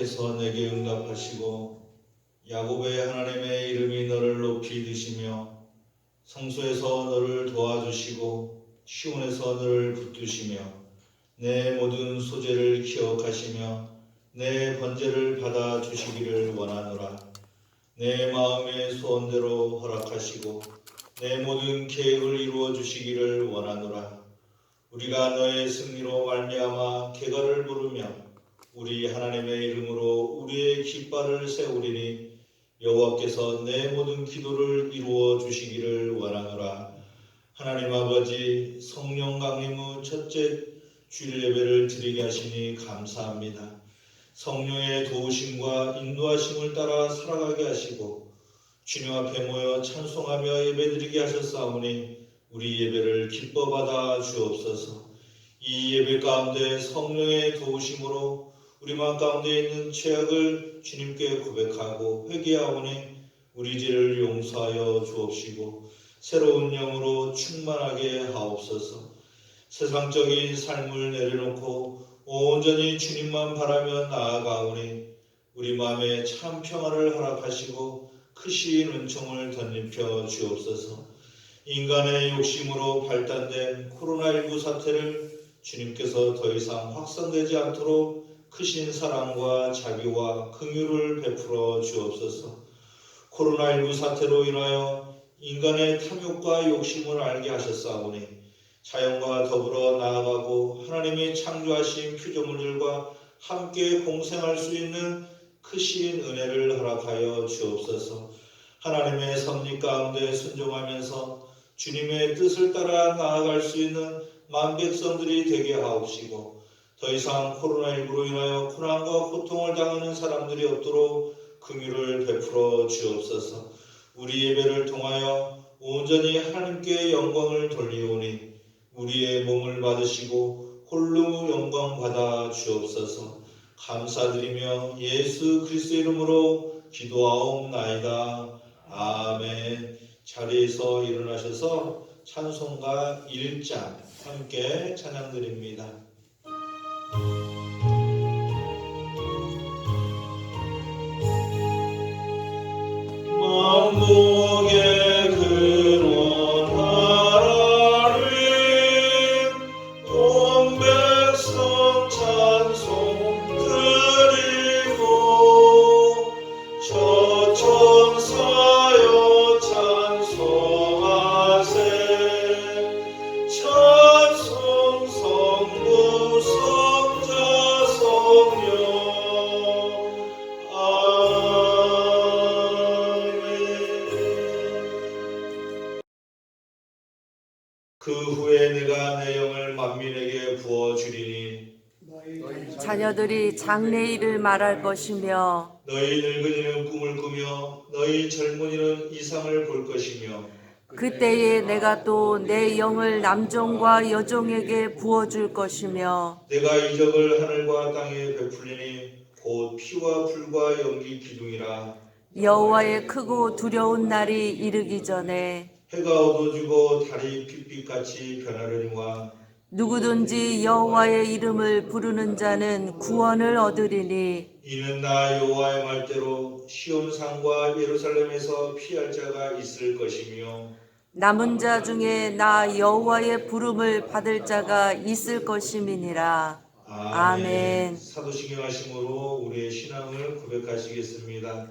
여호와께서 내게 응답하시고 야곱의 하나님의 이름이 너를 높이 드시며 성소에서 너를 도와주시고 시온에서 너를 붙드시며 내 모든 소재를 기억하시며 내 번제를 받아 주시기를 원하노라. 내 마음의 소원대로 허락하시고 내 모든 계획을 이루어 주시기를 원하노라. 우리가 너의 승리로 말미암아 궤가를 부르며 우리 하나님의 이름으로 우리의 깃발을 세우리니 여호와께서 내 모든 기도를 이루어 주시기를 원하노라. 하나님 아버지, 성령 강림 후 첫째 주일 예배를 드리게 하시니 감사합니다. 성령의 도우심과 인도하심을 따라 살아가게 하시고 주님 앞에 모여 찬송하며 예배드리게 하셨사오니 우리 예배를 기뻐 받아 주옵소서. 이 예배 가운데 성령의 도우심으로 우리 마음 가운데 있는 죄악을 주님께 고백하고 회개하오니 우리 죄를 용서하여 주옵시고 새로운 영으로 충만하게 하옵소서. 세상적인 삶을 내려놓고 온전히 주님만 바라며 나아가오니 우리 마음에 참 평화를 허락하시고 크신 은총을 덧입혀 주옵소서. 인간의 욕심으로 발단된 코로나19 사태를 주님께서 더 이상 확산되지 않도록 크신 사랑과 자비와 긍휼을 베풀어 주옵소서. 코로나19 사태로 인하여 인간의 탐욕과 욕심을 알게 하셨사오니 자연과 더불어 나아가고 하나님이 창조하신 피조물들과 함께 공생할 수 있는 크신 은혜를 허락하여 주옵소서. 하나님의 섭리 가운데 순종하면서 주님의 뜻을 따라 나아갈 수 있는 만 백성들이 되게 하옵시고 더 이상 코로나19로 인하여 고난과 고통을 당하는 사람들이 없도록 긍휼을 베풀어 주옵소서. 우리 예배를 통하여 온전히 하나님께 영광을 돌리오니 우리의 몸을 받으시고 홀로 영광 받아 주옵소서. 감사드리며 예수 그리스도 이름으로 기도하옵나이다. 아멘. 자리에서 일어나셔서 찬송가 1장 함께 찬양드립니다. 만국의 근원 하나님 온 백성 찬송 드리고 저 천사여 찬송하세 찬송 성부 성자 성령 그 후에 내가 내 영을 만민에게 부어주리니 자녀들이 장래일을 말할 것이며 너희 늙은이는 꿈을 꾸며 너희 젊은이는 이상을 볼 것이며 그때에 내가 또 내 영을 남종과 여종에게 부어줄 것이며 내가 이적을 하늘과 땅에 베풀리니 곧 피와 불과 연기 기둥이라. 여호와의 크고 두려운 날이 이르기 전에 해가 어두워지고 달이 빛빛같이 변하려니와 누구든지 여호와의 이름을 부르는 자는 구원을 얻으리니 이는 나 여호와의 말대로 시온산과 예루살렘에서 피할 자가 있을 것이며 남은 자 중에 나 여호와의 부름을 받을 자가 있을 것임이니라. 아멘. 사도신경 하심으로 우리의 신앙을 고백하시겠습니다.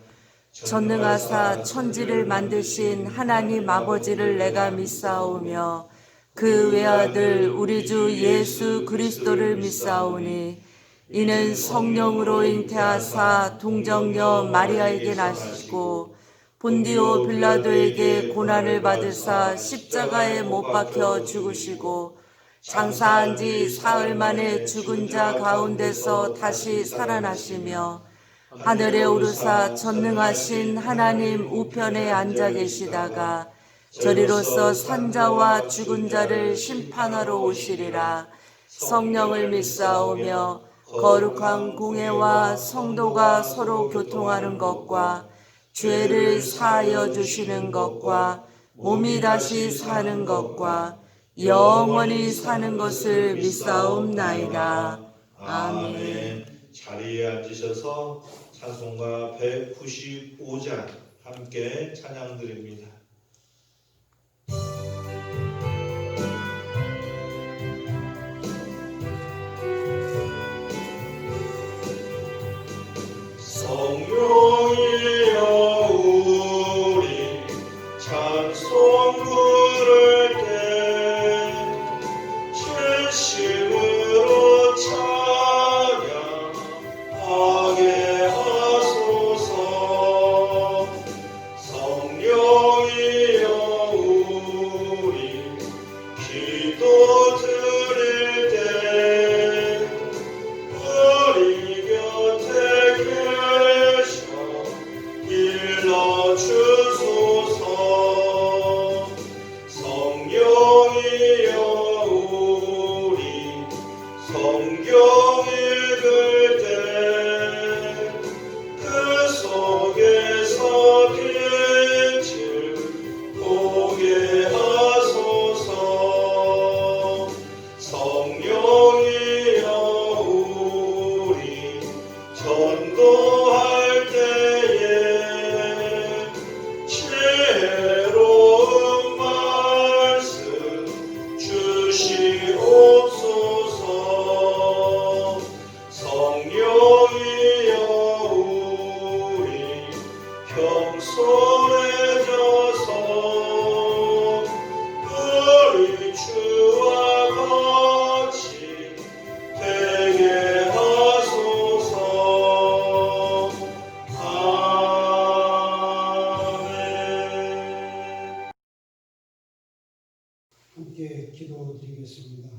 전능하사 천지를 만드신 하나님 아버지를 내가 믿사오며 그 외아들 우리 주 예수 그리스도를 믿사오니 이는 성령으로 잉태하사 동정녀 마리아에게 나시고 본디오 빌라도에게 고난을 받으사 십자가에 못 박혀 죽으시고 장사한 지 사흘 만에 죽은 자 가운데서 다시 살아나시며 하늘에 오르사 전능하신 하나님 우편에 앉아 계시다가 저리로서 산자와 죽은 자를 심판하러 오시리라. 성령을 믿사오며 거룩한 공회와 성도가 서로 교통하는 것과 죄를 사하여 주시는 것과 몸이 다시 사는 것과 영원히 사는 것을 믿사옵나이다. 아멘. 자리에 앉으셔서 찬송가 195장 함께 찬양드립니다. 성령이여 우리 찬송 부를 때 진심으로 찬양하게 하소서. 성령이여 우리 기도 드릴 때 우리 곁에 일러주소서. 성령이여 우리 성경 읽을 때 그 속에서 빛을 보게 하소서. 성령이여 우리 전도할 때에 지혜로운 말씀 주시옵소서. 성령이여 우리 겸손해져서 우리 주와 같이 되게 하소서. 함께 기도드리겠습니다.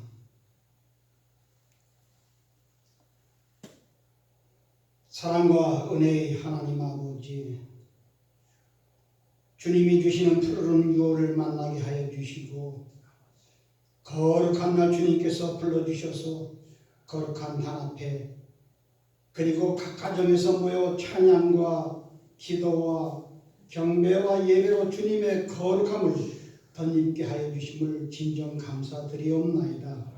사랑과 은혜의 하나님 아버지, 주님이 주시는 푸르른 유월을 만나게 하여 주시고 거룩한 날 주님께서 불러주셔서 거룩한 단 앞에 그리고 각 가정에서 모여 찬양과 기도와 경배와 예배로 주님의 거룩함을 덧입게 하여 주심을 진정 감사드리옵나이다.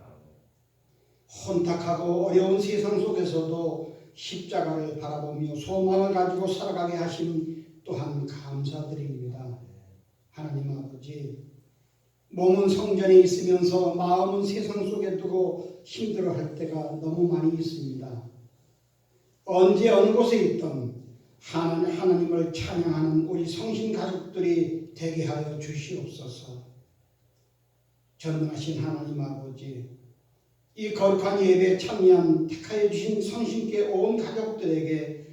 혼탁하고 어려운 세상 속에서도 십자가를 바라보며 소망을 가지고 살아가게 하심 또한 감사드립니다. 하나님 아버지, 몸은 성전에 있으면서 마음은 세상 속에 두고 힘들어할 때가 너무 많이 있습니다. 언제 어느 곳에 있든 하나님을 찬양하는 우리 성신 가족들이 되게 하여 주시옵소서. 전능하신 하나님 아버지, 이 거룩한 예배에 참여한 택하여 주신 성신께 온 가족들에게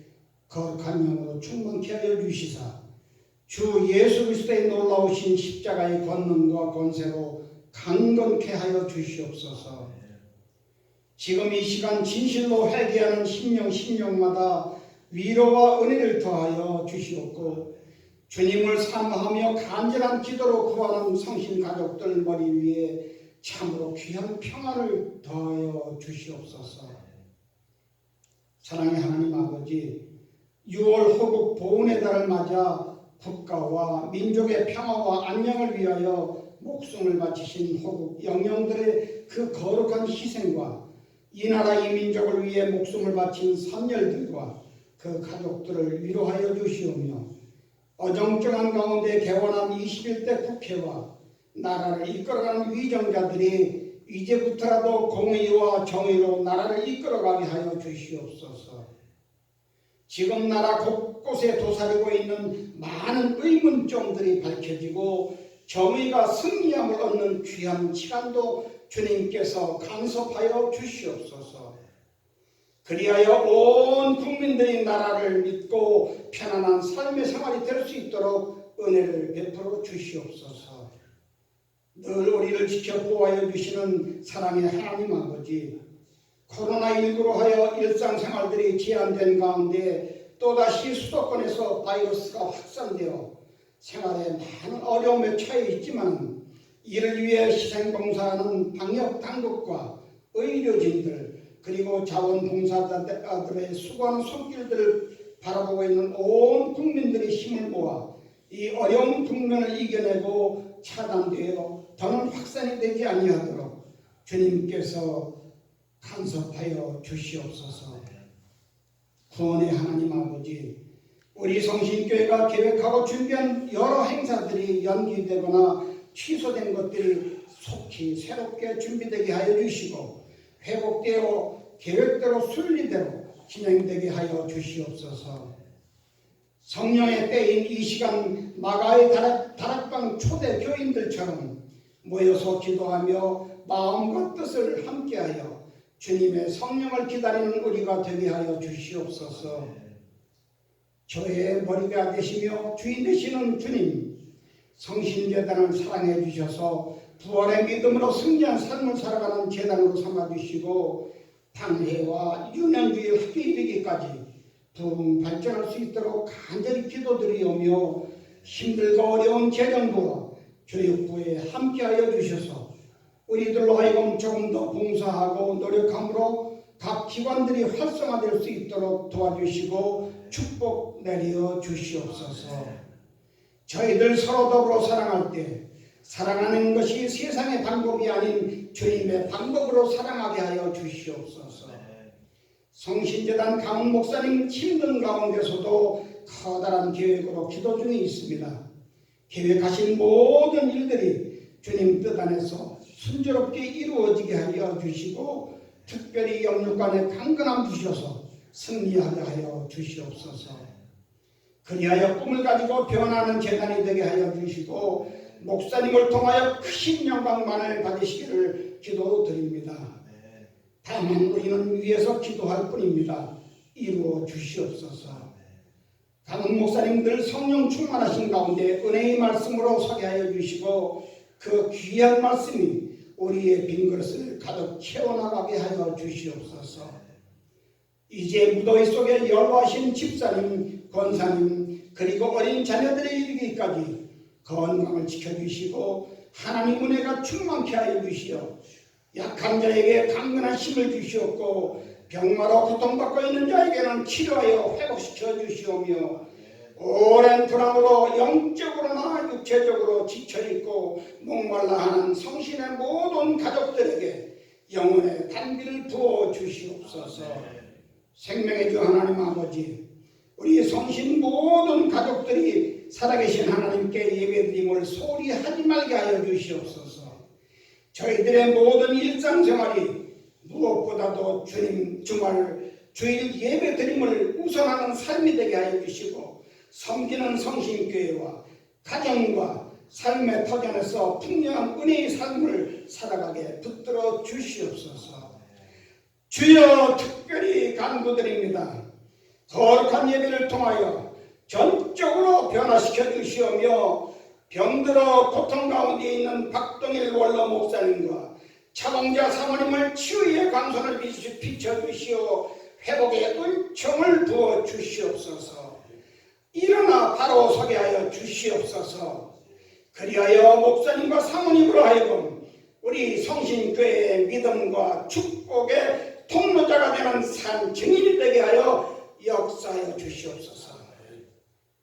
거룩한 영으로 충만케 하여 주시사 주 예수 그리스도의 놀라우신 십자가의 권능과 권세로 강건케 하여 주시옵소서. 지금 이 시간 진실로 회개하는 심령마다 위로와 은혜를 더하여 주시옵고 주님을 사모하며 간절한 기도로 구하는 성신 가족들 머리 위에 참으로 귀한 평화를 더하여 주시옵소서. 사랑의 하나님 아버지, 6월 호국 보훈의 달을 맞아 국가와 민족의 평화와 안녕을 위하여 목숨을 바치신 호국 영령들의 그 거룩한 희생과 이 나라 이 민족을 위해 목숨을 바친 선열들과 그 가족들을 위로하여 주시오며 어정쩡한 가운데 개원한 21대 국회와 나라를 이끌어가는 위정자들이 이제부터라도 공의와 정의로 나라를 이끌어가게 하여 주시옵소서. 지금 나라 곳곳에 도사리고 있는 많은 의문점들이 밝혀지고 정의가 승리함을 얻는 귀한 시간도 주님께서 간섭하여 주시옵소서. 그리하여 온 국민들이 나라를 믿고 편안한 삶의 생활이 될 수 있도록 은혜를 베풀어 주시옵소서. 늘 우리를 지켜 보호하여 주시는 사랑의 하나님 아버지, 코로나19로 하여 일상생활들이 제한된 가운데 또다시 수도권에서 바이러스가 확산되어 생활에 많은 어려움에 처해 있지만 이를 위해 희생봉사하는 방역당국과 의료진들 그리고 자원봉사자들의 수고하는 손길들을 바라보고 있는 온 국민들의 힘을 모아 이 어려운 국면을 이겨내고 차단되어 더는 확산이 되지 아니하도록 주님께서 간섭하여 주시옵소서. 구원의 하나님 아버지, 우리 성신교회가 계획하고 준비한 여러 행사들이 연기되거나 취소된 것들이 속히 새롭게 준비되게 하여 주시고 회복되어 계획대로 순리대로 진행되게 하여 주시옵소서. 성령의 때인 이 시간 마가의 다락방 초대 교인들처럼 모여서 기도하며 마음과 뜻을 함께하여 주님의 성령을 기다리는 우리가 되게 하여 주시옵소서. 저의 머리가 되시며 주인 되시는 주님, 성신재단을 사랑해 주셔서 부활의 믿음으로 승리한 삶을 살아가는 재단으로 삼아주시고 당회와 유년주의 학교 이르기까지 부흥 발전할 수 있도록 간절히 기도드리오며 힘들고 어려운 재정부와 교육부에 함께하여 주셔서 우리들로 하여금 조금 더 봉사하고 노력함으로 각 기관들이 활성화될 수 있도록 도와주시고 축복 내려 주시옵소서. 저희들 서로 더불어 사랑할 때 사랑하는 것이 세상의 방법이 아닌 주님의 방법으로 사랑하게 하여 주시옵소서. 성신재단 강훈 목사님 힘든 가운데서도 커다란 계획으로 기도 중에 있습니다. 계획하신 모든 일들이 주님 뜻 안에서 순조롭게 이루어지게 하여 주시고 특별히 영육간에 강건함 주셔서 승리하게 하여 주시옵소서. 그리하여 꿈을 가지고 변하는 재단이 되게 하여 주시고 목사님을 통하여 크신 영광만을 받으시기를 기도드립니다. 다만 우리는 위에서 기도할 뿐입니다. 이루어 주시옵소서. 강훈 목사님들 성령 충만하신 가운데 은혜의 말씀으로 서게 하여 주시고 그 귀한 말씀이 우리의 빈 그릇을 가득 채워나가게 하여 주시옵소서. 이제 무더위 속에 열화하신 집사님, 권사님 그리고 어린 자녀들의 이르기까지 건강을 지켜주시고 하나님 은혜가 충만케 하여 주시어 약한 자에게 강건한 힘을 주시옵고 병마로 고통받고 있는 자에게는 치료하여 회복시켜 주시오며 오랜 불안으로 영적으로나 육체적으로 지쳐있고 목말라 하는 성신의 모든 가족들에게 영혼의 단비를 부어 주시옵소서. 생명의 주 하나님 아버지, 우리 성신 모든 가족들이 살아계신 하나님께 예배드림을 소홀히 하지 말게 하여 주시옵소서. 저희들의 모든 일상생활이 무엇보다도 주님 주일 예배드림을 우선하는 삶이 되게 하여 주시고 섬기는 성신교회와 가정과 삶의 터전에서 풍요한 은혜의 삶을 살아가게 붙들어 주시옵소서. 주여 특별히 간구드립니다. 거룩한 예배를 통하여 전적으로 변화시켜 주시오며 병들어 고통 가운데 있는 박동일 원로 목사님과 차봉자 사모님을 치유의 광선을 비춰주시오 회복의 은총을 부어 주시옵소서. 일어나 바로 서게 하여 주시옵소서. 그리하여 목사님과 사모님으로 하여금 우리 성신교회의 믿음과 축복의 통로자가 되는 산 증인이 되게 하여 역사하여 주시옵소서.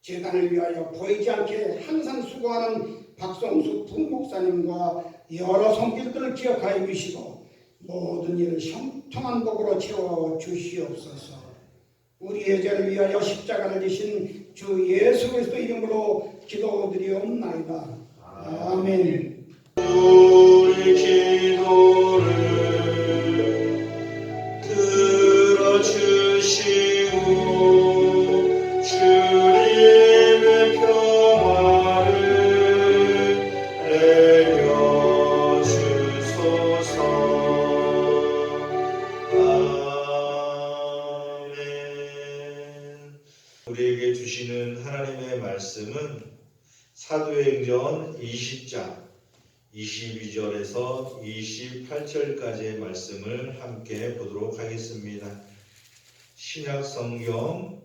재단을 위하여 보이지 않게 항상 수고하는 박성수 부목사님과 여러 손길들을 기억하여 주시고 모든 일을 형통한 복으로 채워 주시옵소서. 우리의 죄를 위하여 십자가를 지신 주 예수 그리스도 이름으로 기도드리옵나이다. 아멘. 우리 기도를 들어주시고 주님의 평화를 내려주소서. 아멘. 우리에게 주시는 하나님의 말씀은 사도행전 20장 22절에서 28절까지의 말씀을 함께 보도록 하겠습니다. 신약성경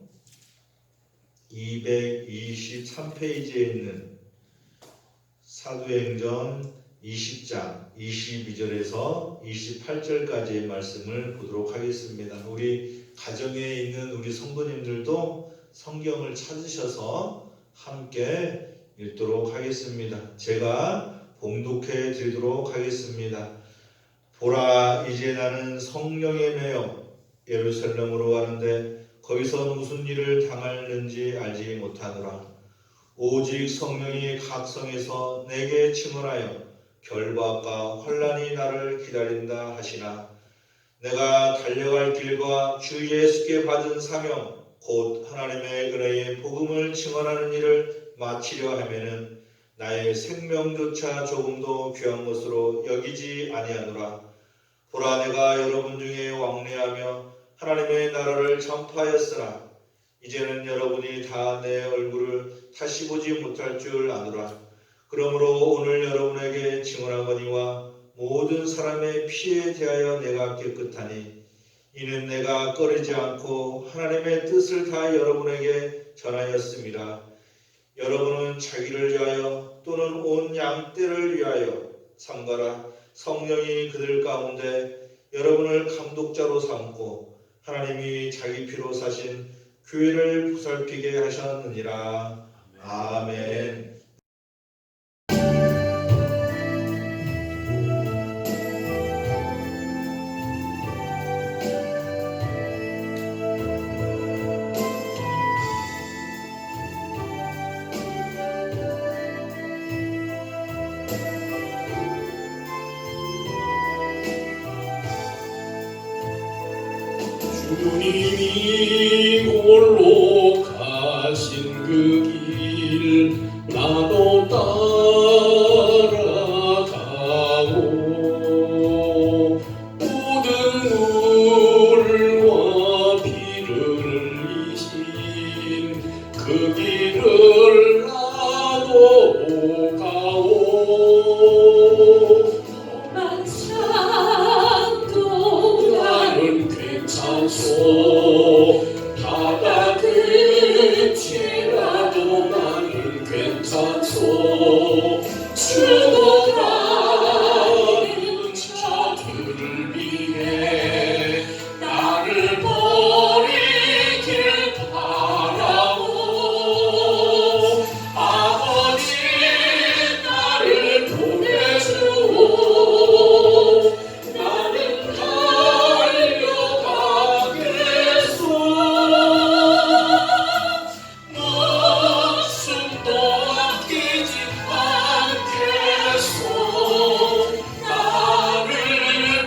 223페이지에 있는 사도행전 20장 22절에서 28절까지의 말씀을 보도록 하겠습니다. 우리 가정에 있는 우리 성도님들도 성경을 찾으셔서 함께 읽도록 하겠습니다. 제가 봉독해 드리도록 하겠습니다. 보라, 이제 나는 성령에 매여 예루살렘으로 가는데 거기서 무슨 일을 당할는지 알지 못하노라. 오직 성령이 각성에서 내게 증언하여 결박과 환난이 나를 기다린다 하시나 내가 달려갈 길과 주 예수께 받은 사명 곧 하나님의 은혜의 복음을 증언하는 일을 마치려 하면은 나의 생명조차 조금도 귀한 것으로 여기지 아니하노라. 보라, 내가 여러분 중에 왕래하며 하나님의 나라를 전파하였으나 이제는 여러분이 다 내 얼굴을 다시 보지 못할 줄 아노라. 그러므로 오늘 여러분에게 증언하거니와 모든 사람의 피에 대하여 내가 깨끗하니 이는 내가 꺼리지 않고 하나님의 뜻을 다 여러분에게 전하였습니다. 여러분은 자기를 위하여 또는 온 양떼를 위하여 삼가라. 성령이 그들 가운데 여러분을 감독자로 삼고 하나님이 자기 피로 사신 교회를 보살피게 하셨느니라. 아멘. 주님이 홀로 가신 그 길 나도 따라가고 모든 물과 피를 흘리신 그 길을 나도 가오. 나는 괜찮소. 바다 끝이라도 나는 괜찮소. 죽어가는 자들을 위해 나를 버리길 바라고 아버지 나를 보내주오. 나는 달려가겠소. 목숨도 아끼지 않겠소. 나를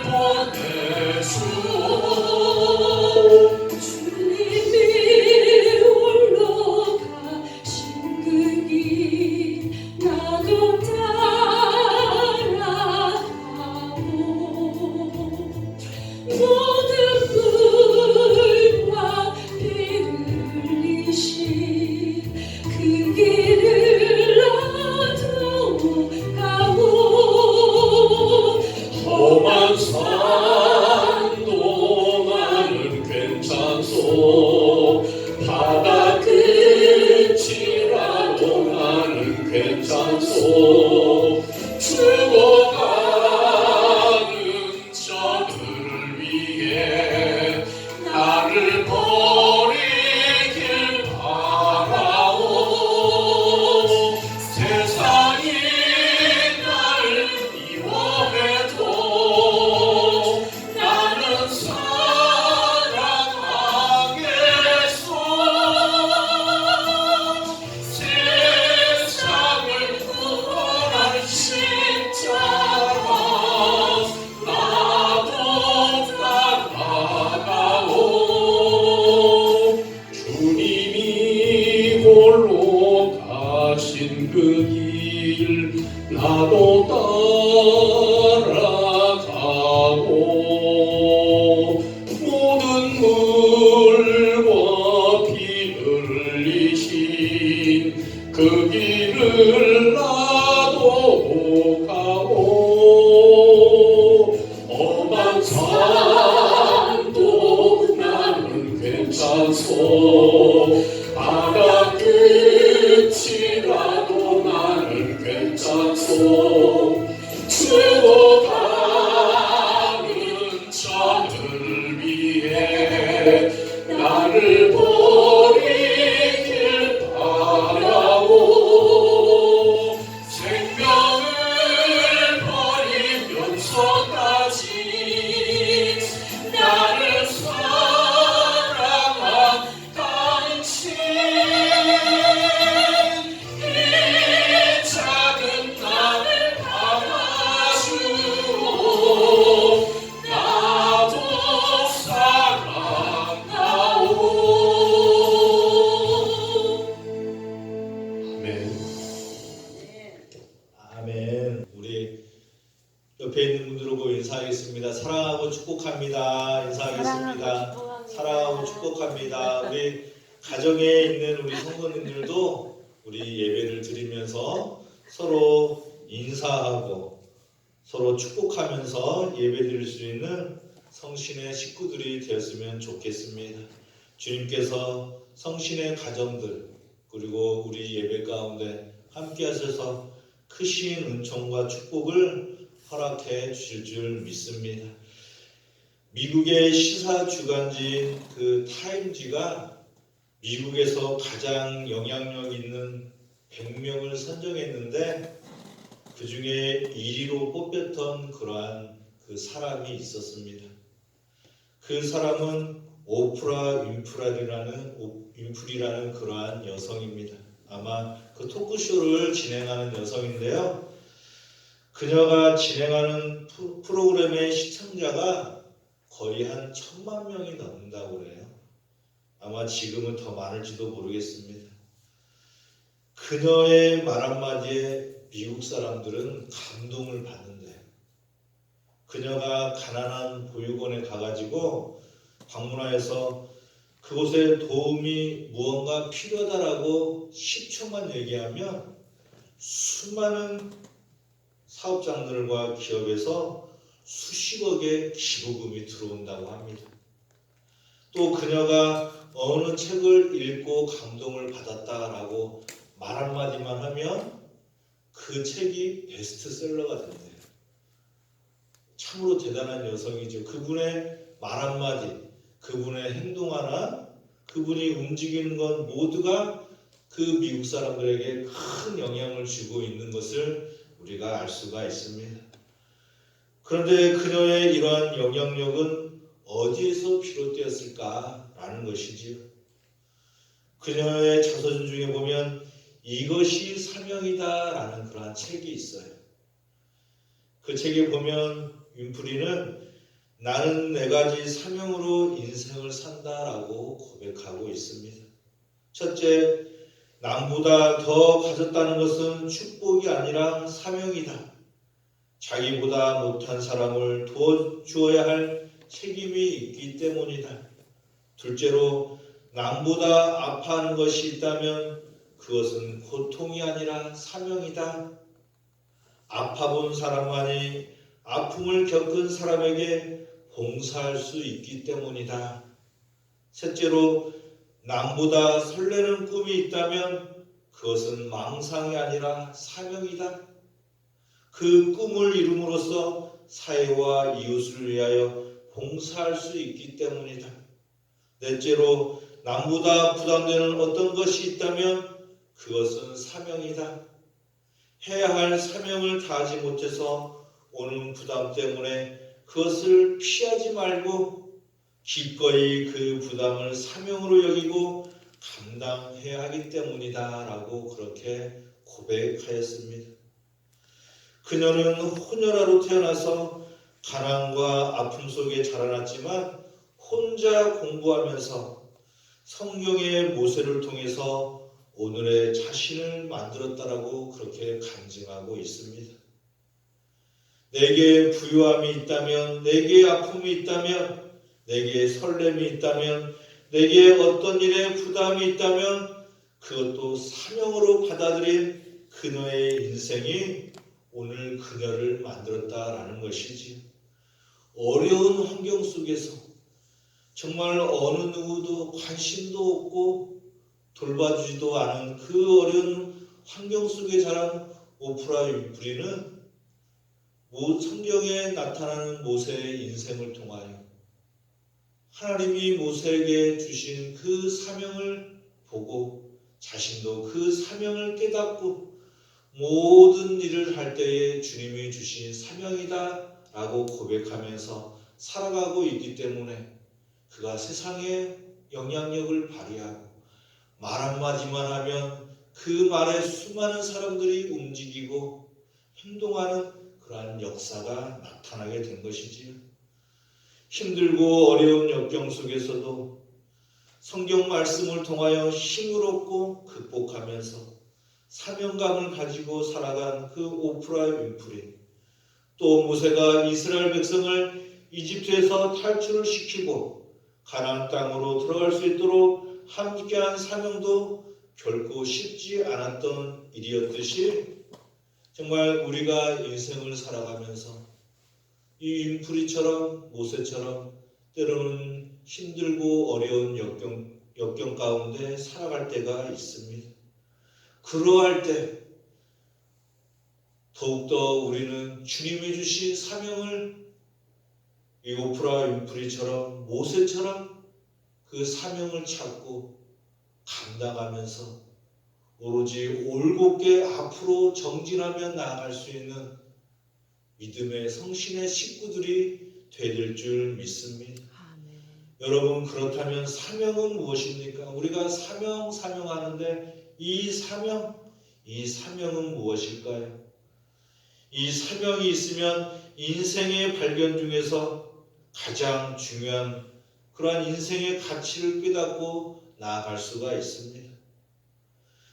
보내주오. 주님이 홀로 가신 그 길 나도 따라가오. 모든 물과 피를 흘리신 그 길을 나도 가오. 험한 산도 나는 괜찮소. 바다 끝이라도 나는 괜찮소. 죽어가는 자들을 위해 나를 버리길 바라오. 세상이 날 미워해도 나도 사랑하오. 아멘. 아멘. 우리 옆에 있는 분들하고 인사하겠습니다. 사랑하고 축복합니다. 인사하겠습니다. 사랑하고 축복합니다. 우리 가정에 있는 우리 성도님들도 우리 예배를 드리면서 서로 인사하고 서로 축복하면서 예배드릴 수 있는 성신의 식구들이 되었으면 좋겠습니다. 주님께서 성신의 가정들 그리고 우리 예배 가운데 함께 하셔서 크신 은총과 축복을 허락해 주실 줄 믿습니다. 미국의 시사 주간지인 그 타임지가 미국에서 가장 영향력 있는 100명을 선정했는데 그 중에 1위로 뽑혔던 그러한 그 사람이 있었습니다. 그 사람은 오프라 윈프리라는 그러한 여성입니다. 아마 그 토크쇼를 진행하는 여성인데요. 그녀가 진행하는 프로그램의 시청자가 거의 한 1000만 명이 넘는다고 그래요. 아마 지금은 더 많을지도 모르겠습니다. 그녀의 말 한마디에 미국 사람들은 감동을 받는데요. 그녀가 가난한 보육원에 가가지고 방문하여서 그곳에 도움이 무언가 필요하다라고 10초만 얘기하면 수많은 사업장들과 기업에서 수십억의 기부금이 들어온다고 합니다. 또 그녀가 어느 책을 읽고 감동을 받았다라고 말 한마디만 하면 그 책이 베스트셀러가 된대요. 참으로 대단한 여성이죠. 그분의 말 한마디, 그분의 행동 하나, 그분이 움직이는 것 모두가 그 미국 사람들에게 큰 영향을 주고 있는 것을 우리가 알 수가 있습니다. 그런데 그녀의 이러한 영향력은 어디에서 비롯되었을까라는 것이지요. 그녀의 자서전 중에 보면 이것이 사명이다라는 그러한 책이 있어요. 그 책에 보면 윈프리는 나는 4가지 사명으로 인생을 산다라고 고백하고 있습니다. 첫째, 남보다 더 가졌다는 것은 축복이 아니라 사명이다. 자기보다 못한 사람을 도와주어야 할 책임이 있기 때문이다. 둘째로, 남보다 아파하는 것이 있다면 그것은 고통이 아니라 사명이다. 아파본 사람만이 아픔을 겪은 사람에게 봉사할 수 있기 때문이다. 셋째로, 남보다 설레는 꿈이 있다면 그것은 망상이 아니라 사명이다. 그 꿈을 이룸으로써 사회와 이웃을 위하여 봉사할 수 있기 때문이다. 넷째로, 남보다 부담되는 어떤 것이 있다면 그것은 사명이다. 해야 할 사명을 다하지 못해서 오는 부담 때문에 그것을 피하지 말고 기꺼이 그 부담을 사명으로 여기고 감당해야 하기 때문이다 라고 그렇게 고백하였습니다. 그녀는 혼혈아로 태어나서 가난과 아픔 속에 자라났지만 혼자 공부하면서 성경의 모세를 통해서 오늘의 자신을 만들었다라고 그렇게 간증하고 있습니다. 내게 부유함이 있다면, 내게 아픔이 있다면, 내게 설렘이 있다면, 내게 어떤 일에 부담이 있다면 그것도 사명으로 받아들인 그녀의 인생이 오늘 그녀를 만들었다라는 것이지. 어려운 환경 속에서 정말 어느 누구도 관심도 없고 돌봐주지도 않은 그 어려운 환경 속에 자란 오프라 윈프리는 성경에 나타나는 모세의 인생을 통하여 하나님이 모세에게 주신 그 사명을 보고 자신도 그 사명을 깨닫고 모든 일을 할 때에 주님이 주신 사명이다 라고 고백하면서 살아가고 있기 때문에 그가 세상에 영향력을 발휘하고 말 한마디만 하면 그 말에 수많은 사람들이 움직이고 행동하는 그러한 역사가 나타나게 된 것이지요. 힘들고 어려운 역경 속에서도 성경 말씀을 통하여 힘을 얻고 극복하면서 사명감을 가지고 살아간 그 오프라 윈프리, 또 모세가 이스라엘 백성을 이집트에서 탈출을 시키고 가나안 땅으로 들어갈 수 있도록 함께한 사명도 결코 쉽지 않았던 일이었듯이 정말 우리가 인생을 살아가면서 이 윈프리처럼 모세처럼 때로는 힘들고 어려운 역경 가운데 살아갈 때가 있습니다. 그러할 때 더욱더 우리는 주님이 주신 사명을 이 오프라 윈프리처럼 모세처럼 그 사명을 찾고 감당하면서 오로지 올곧게 앞으로 정진하며 나아갈 수 있는 믿음의 성신의 식구들이 되될 줄 믿습니다. 아멘. 여러분, 그렇다면 사명은 무엇입니까? 우리가 사명하는데 이 사명은 무엇일까요? 이 사명이 있으면 인생의 발견 중에서 가장 중요한 그러한 인생의 가치를 깨닫고 나아갈 수가 있습니다.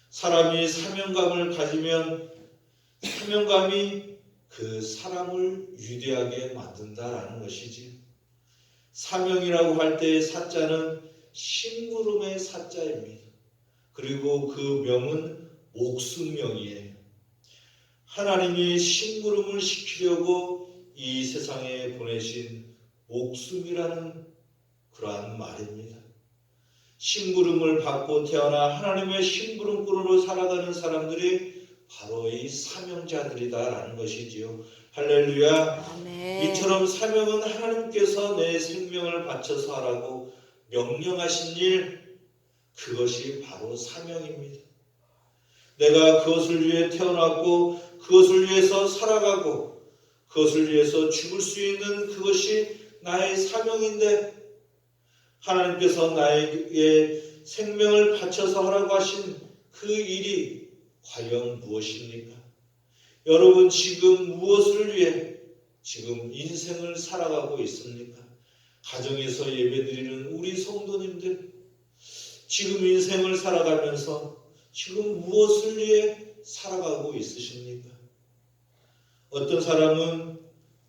사람이 사명감을 가지면 사명감이 그 사람을 위대하게 만든다라는 것이지. 사명이라고 할 때의 사자는 심부름의 사자입니다. 그리고 그 명은 목숨명이에요. 하나님이 심부름을 시키려고 이 세상에 보내신 목숨이라는 그러한 말입니다. 심부름을 받고 태어나 하나님의 심부름꾼으로 살아가는 사람들이 바로 이 사명자들이다라는 것이지요. 할렐루야. 아멘. 이처럼 사명은 하나님께서 내 생명을 바쳐서 하라고 명령하신 일, 그것이 바로 사명입니다. 내가 그것을 위해 태어났고 그것을 위해서 살아가고 그것을 위해서 죽을 수 있는 그것이 나의 사명인데, 하나님께서 나에게 생명을 바쳐서 하라고 하신 그 일이 과연 무엇입니까? 여러분, 지금 무엇을 위해 지금 인생을 살아가고 있습니까? 가정에서 예배드리는 우리 성도님들, 지금 인생을 살아가면서 지금 무엇을 위해 살아가고 있으십니까? 어떤 사람은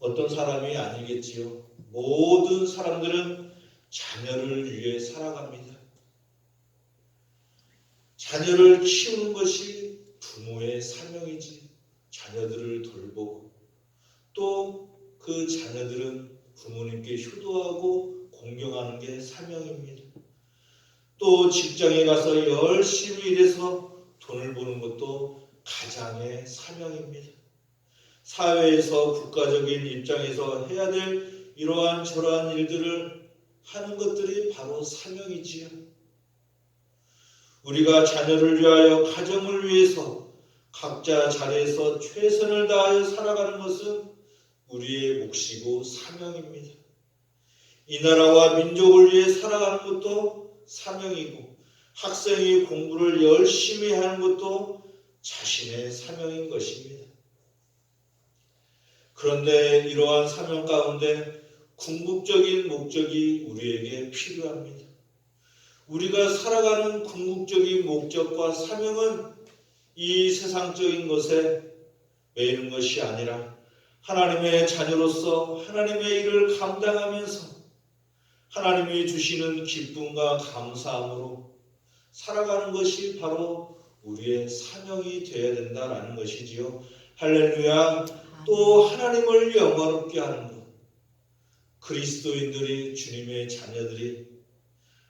어떤 사람이 아니겠지요. 모든 사람들은 자녀를 위해 살아갑니다. 자녀를 키우는 것이 부모의 사명이지. 자녀들을 돌보고 또 그 자녀들은 부모님께 효도하고 공경하는 게 사명입니다. 또 직장에 가서 열심히 일해서 돈을 버는 것도 가장의 사명입니다. 사회에서 국가적인 입장에서 해야 될 이러한 저러한 일들을 하는 것들이 바로 사명이지요. 우리가 자녀를 위하여, 가정을 위해서 각자 자리에서 최선을 다하여 살아가는 것은 우리의 몫이고 사명입니다. 이 나라와 민족을 위해 살아가는 것도 사명이고, 학생이 공부를 열심히 하는 것도 자신의 사명인 것입니다. 그런데 이러한 사명 가운데 궁극적인 목적이 우리에게 필요합니다. 우리가 살아가는 궁극적인 목적과 사명은 이 세상적인 것에 매이는 것이 아니라 하나님의 자녀로서 하나님의 일을 감당하면서 하나님이 주시는 기쁨과 감사함으로 살아가는 것이 바로 우리의 사명이 되어야 된다라는 것이지요. 할렐루야. 또 하나님을 영화롭게 하는 것, 그리스도인들이, 주님의 자녀들이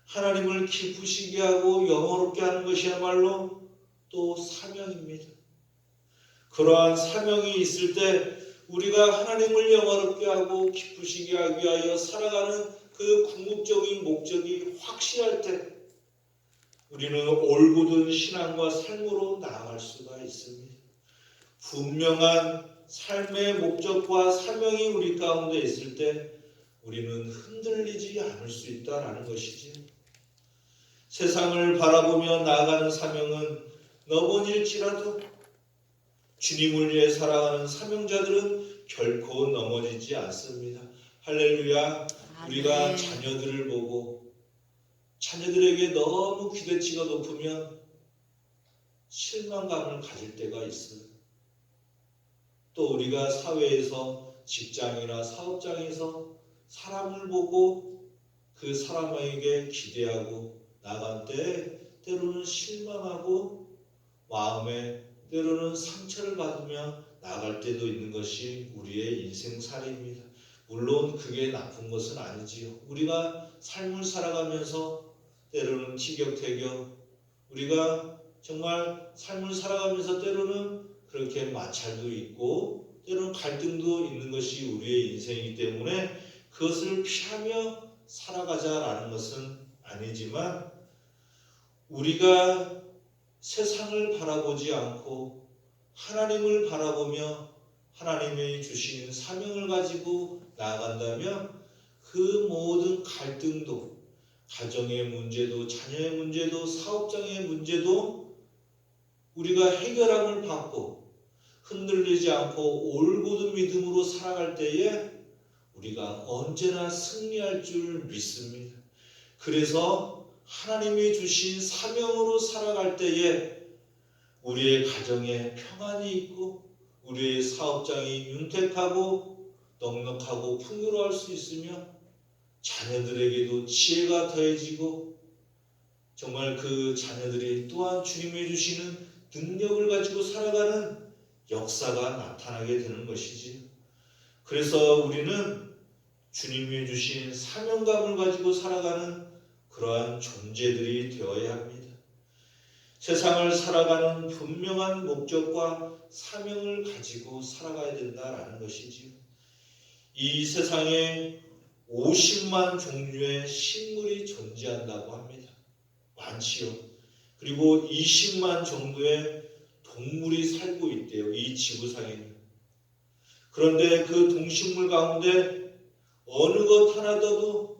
하나님을 기쁘시게 하고 영화롭게 하는 것이야말로 또 사명입니다. 그러한 사명이 있을 때 우리가 하나님을 영화롭게 하고 기쁘시게 하기 위하여 살아가는 그 궁극적인 목적이 확실할 때 우리는 올곧은 신앙과 삶으로 나아갈 수가 있습니다. 분명한 삶의 목적과 사명이 우리 가운데 있을 때 우리는 흔들리지 않을 수 있다라는 것이지. 세상을 바라보며 나아가는 사명은 너번일지라도 주님을 위해 살아가는 사명자들은 결코 넘어지지 않습니다. 할렐루야. 우리가 자녀들을 보고 자녀들에게 너무 기대치가 높으면 실망감을 가질 때가 있어요. 또 우리가 사회에서 직장이나 사업장에서 사람을 보고 그 사람에게 기대하고 나간 때 때로는 실망하고 마음에 때로는 상처를 받으며 나갈 때도 있는 것이 우리의 인생살이입니다. 물론 그게 나쁜 것은 아니지요. 우리가 삶을 살아가면서 때로는 티격태격, 우리가 정말 삶을 살아가면서 때로는 그렇게 마찰도 있고 때로는 갈등도 있는 것이 우리의 인생이기 때문에 그것을 피하며 살아가자라는 것은 아니지만 우리가 세상을 바라보지 않고 하나님을 바라보며 하나님이 주신 사명을 가지고 나아간다면 그 모든 갈등도, 가정의 문제도, 자녀의 문제도, 사업장의 문제도 우리가 해결함을 받고 흔들리지 않고 올곧은 믿음으로 살아갈 때에 우리가 언제나 승리할 줄 믿습니다. 그래서 하나님이 주신 사명으로 살아갈 때에 우리의 가정에 평안이 있고 우리의 사업장이 윤택하고 넉넉하고 풍요로울 수 있으며 자녀들에게도 지혜가 더해지고 정말 그 자녀들이 또한 주님이 주시는 능력을 가지고 살아가는 역사가 나타나게 되는 것이지. 그래서 우리는 주님이 주신 사명감을 가지고 살아가는 그러한 존재들이 되어야 합니다. 세상을 살아가는 분명한 목적과 사명을 가지고 살아가야 된다라는 것이지요. 이 세상에 50만 종류의 식물이 존재한다고 합니다. 많지요. 그리고 20만 정도의 동물이 살고 있대요. 이 지구상에는. 그런데 그 동식물 가운데 어느 것 하나도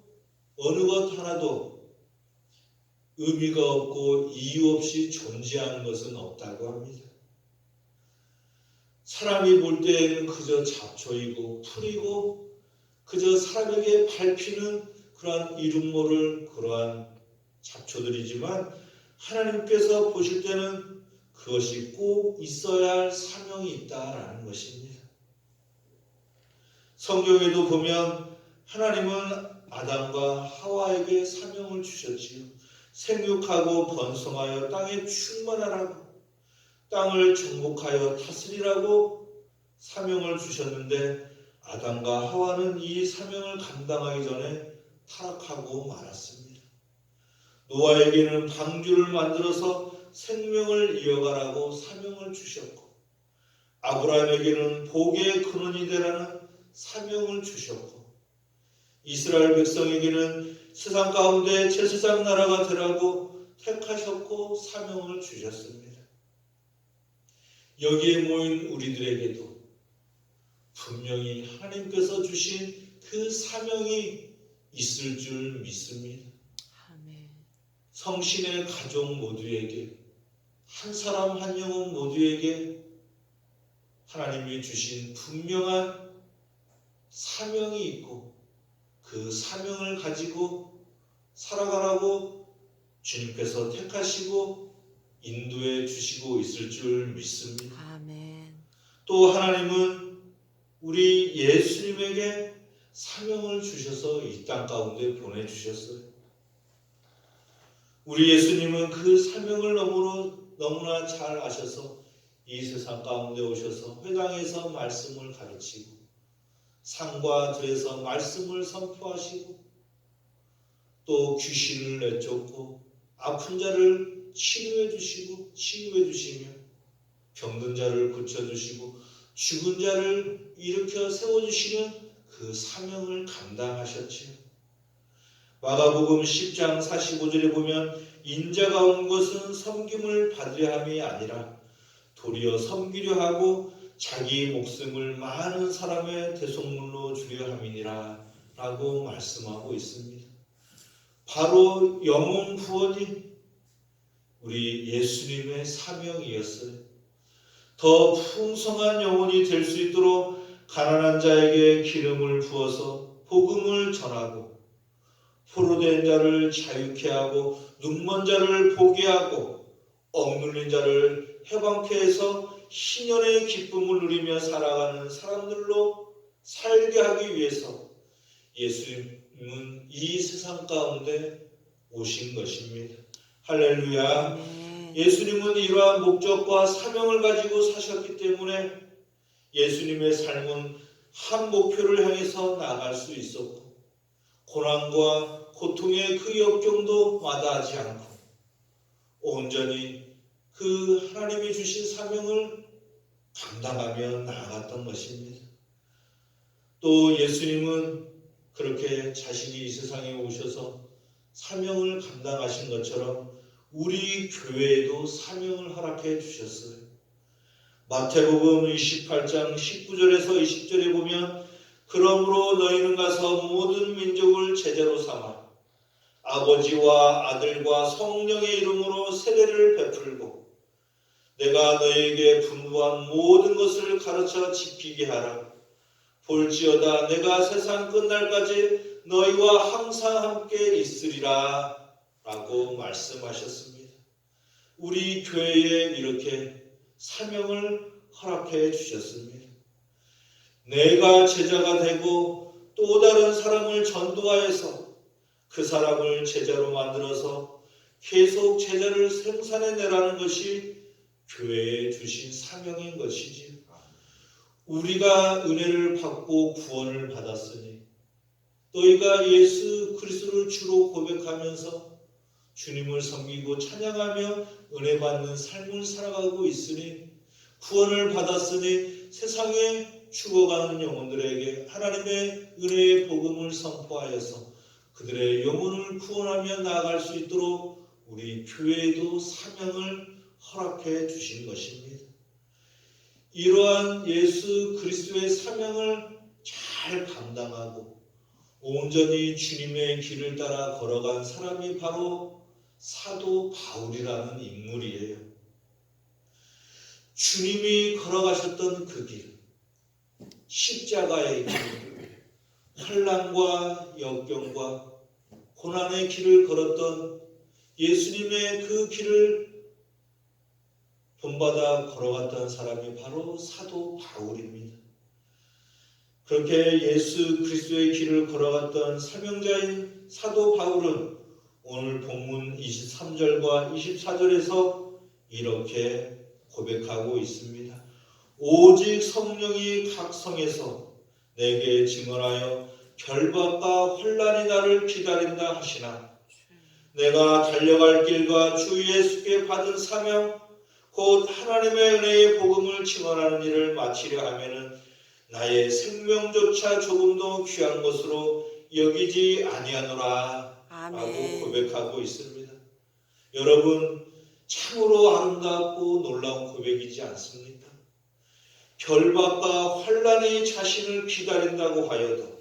의미가 없고 이유 없이 존재하는 것은 없다고 합니다. 사람이 볼 때에는 그저 잡초이고 풀이고 그저 사람에게 밟히는 그러한 이름 모를 그러한 잡초들이지만 하나님께서 보실 때는 그것이 꼭 있어야 할 사명이 있다라는 것입니다. 성경에도 보면 하나님은 아담과 하와에게 사명을 주셨지요. 생육하고 번성하여 땅에 충만하라고, 땅을 정복하여 다스리라고 사명을 주셨는데 아담과 하와는 이 사명을 감당하기 전에 타락하고 말았습니다. 노아에게는 방주를 만들어서 생명을 이어가라고 사명을 주셨고 아브라함에게는 복의 근원이 되라는 사명을 주셨고 이스라엘 백성에게는 세상 가운데 제사장 나라가 되라고 택하셨고 사명을 주셨습니다. 여기에 모인 우리들에게도 분명히 하나님께서 주신 그 사명이 있을 줄 믿습니다. 아멘. 성신의 가족 모두에게 한 사람 한 영혼 모두에게 하나님이 주신 분명한 사명이 있고 그 사명을 가지고 살아가라고 주님께서 택하시고 인도해 주시고 있을 줄 믿습니다. 아멘. 또 하나님은 우리 예수님에게 사명을 주셔서 이 땅 가운데 보내주셨어요. 우리 예수님은 그 사명을 너무나 잘 아셔서 이 세상 가운데 오셔서 회당에서 말씀을 가르치고 산과 들에서 말씀을 선포하시고 또 귀신을 내쫓고 아픈 자를 치료해 주시며 병든 자를 고쳐주시고 죽은 자를 일으켜 세워주시는 그 사명을 감당하셨지요. 마가복음 10장 45절에 보면 인자가 온 것은 섬김을 받으려 함이 아니라 도리어 섬기려 하고 자기 목숨을 많은 사람의 대속물로 주려 함이니라 라고 말씀하고 있습니다. 바로 영혼 구원이 우리 예수님의 사명이었어요. 더 풍성한 영혼이 될 수 있도록 가난한 자에게 기름을 부어서 복음을 전하고 포로된 자를 자유케 하고 눈먼 자를 보게 하고 억눌린 자를 해방케 해서 희년의 기쁨을 누리며 살아가는 사람들로 살게 하기 위해서 예수님은 이 세상 가운데 오신 것입니다. 할렐루야. 네. 예수님은 이러한 목적과 사명을 가지고 사셨기 때문에 예수님의 삶은 한 목표를 향해서 나아갈 수 있었고 고난과 고통의 그 역경도 마다하지 않고 온전히 그 하나님이 주신 사명을 감당하며 나아갔던 것입니다. 또 예수님은 그렇게 자신이 이 세상에 오셔서 사명을 감당하신 것처럼 우리 교회에도 사명을 허락해 주셨어요. 마태복음 28장 19절에서 20절에 보면 그러므로 너희는 가서 모든 민족을 제자로 삼아 아버지와 아들과 성령의 이름으로 세례를 베풀고 내가 너희에게 분부한 모든 것을 가르쳐 지키게 하라. 볼지어다 내가 세상 끝날까지 너희와 항상 함께 있으리라 라고 말씀하셨습니다. 우리 교회에 이렇게 사명을 허락해 주셨습니다. 내가 제자가 되고 또 다른 사람을 전도하여서 그 사람을 제자로 만들어서 계속 제자를 생산해내라는 것이 교회에 주신 사명인 것이지요. 우리가 은혜를 받고 구원을 받았으니 너희가 예수 그리스도를 주로 고백하면서 주님을 섬기고 찬양하며 은혜 받는 삶을 살아가고 있으니 구원을 받았으니 세상에 죽어가는 영혼들에게 하나님의 은혜의 복음을 선포하여서 그들의 영혼을 구원하며 나아갈 수 있도록 우리 교회에도 사명을 허락해 주신 것입니다. 이러한 예수 그리스도의 사명을 잘 감당하고 온전히 주님의 길을 따라 걸어간 사람이 바로 사도 바울이라는 인물이에요. 주님이 걸어가셨던 그 길, 십자가의 길, 환난과 역경과 고난의 길을 걸었던 예수님의 그 길을 본받아 걸어갔던 사람이 바로 사도 바울입니다. 그렇게 예수 그리스도의 길을 걸어갔던 사명자인 사도 바울은 오늘 본문 23절과 24절에서 이렇게 고백하고 있습니다. 오직 성령이 각 성에서 내게 증언하여 결박과 환난이 나를 기다린다 하시나 내가 달려갈 길과 주 예수께 받은 사명 곧 하나님의 은혜의 복음을 증언하는 일을 마치려 하면은 나의 생명조차 조금도 귀한 것으로 여기지 아니하노라 라고 고백하고 있습니다. 여러분 참으로 아름답고 놀라운 고백이지 않습니까? 결박과 환난이 자신을 기다린다고 하여도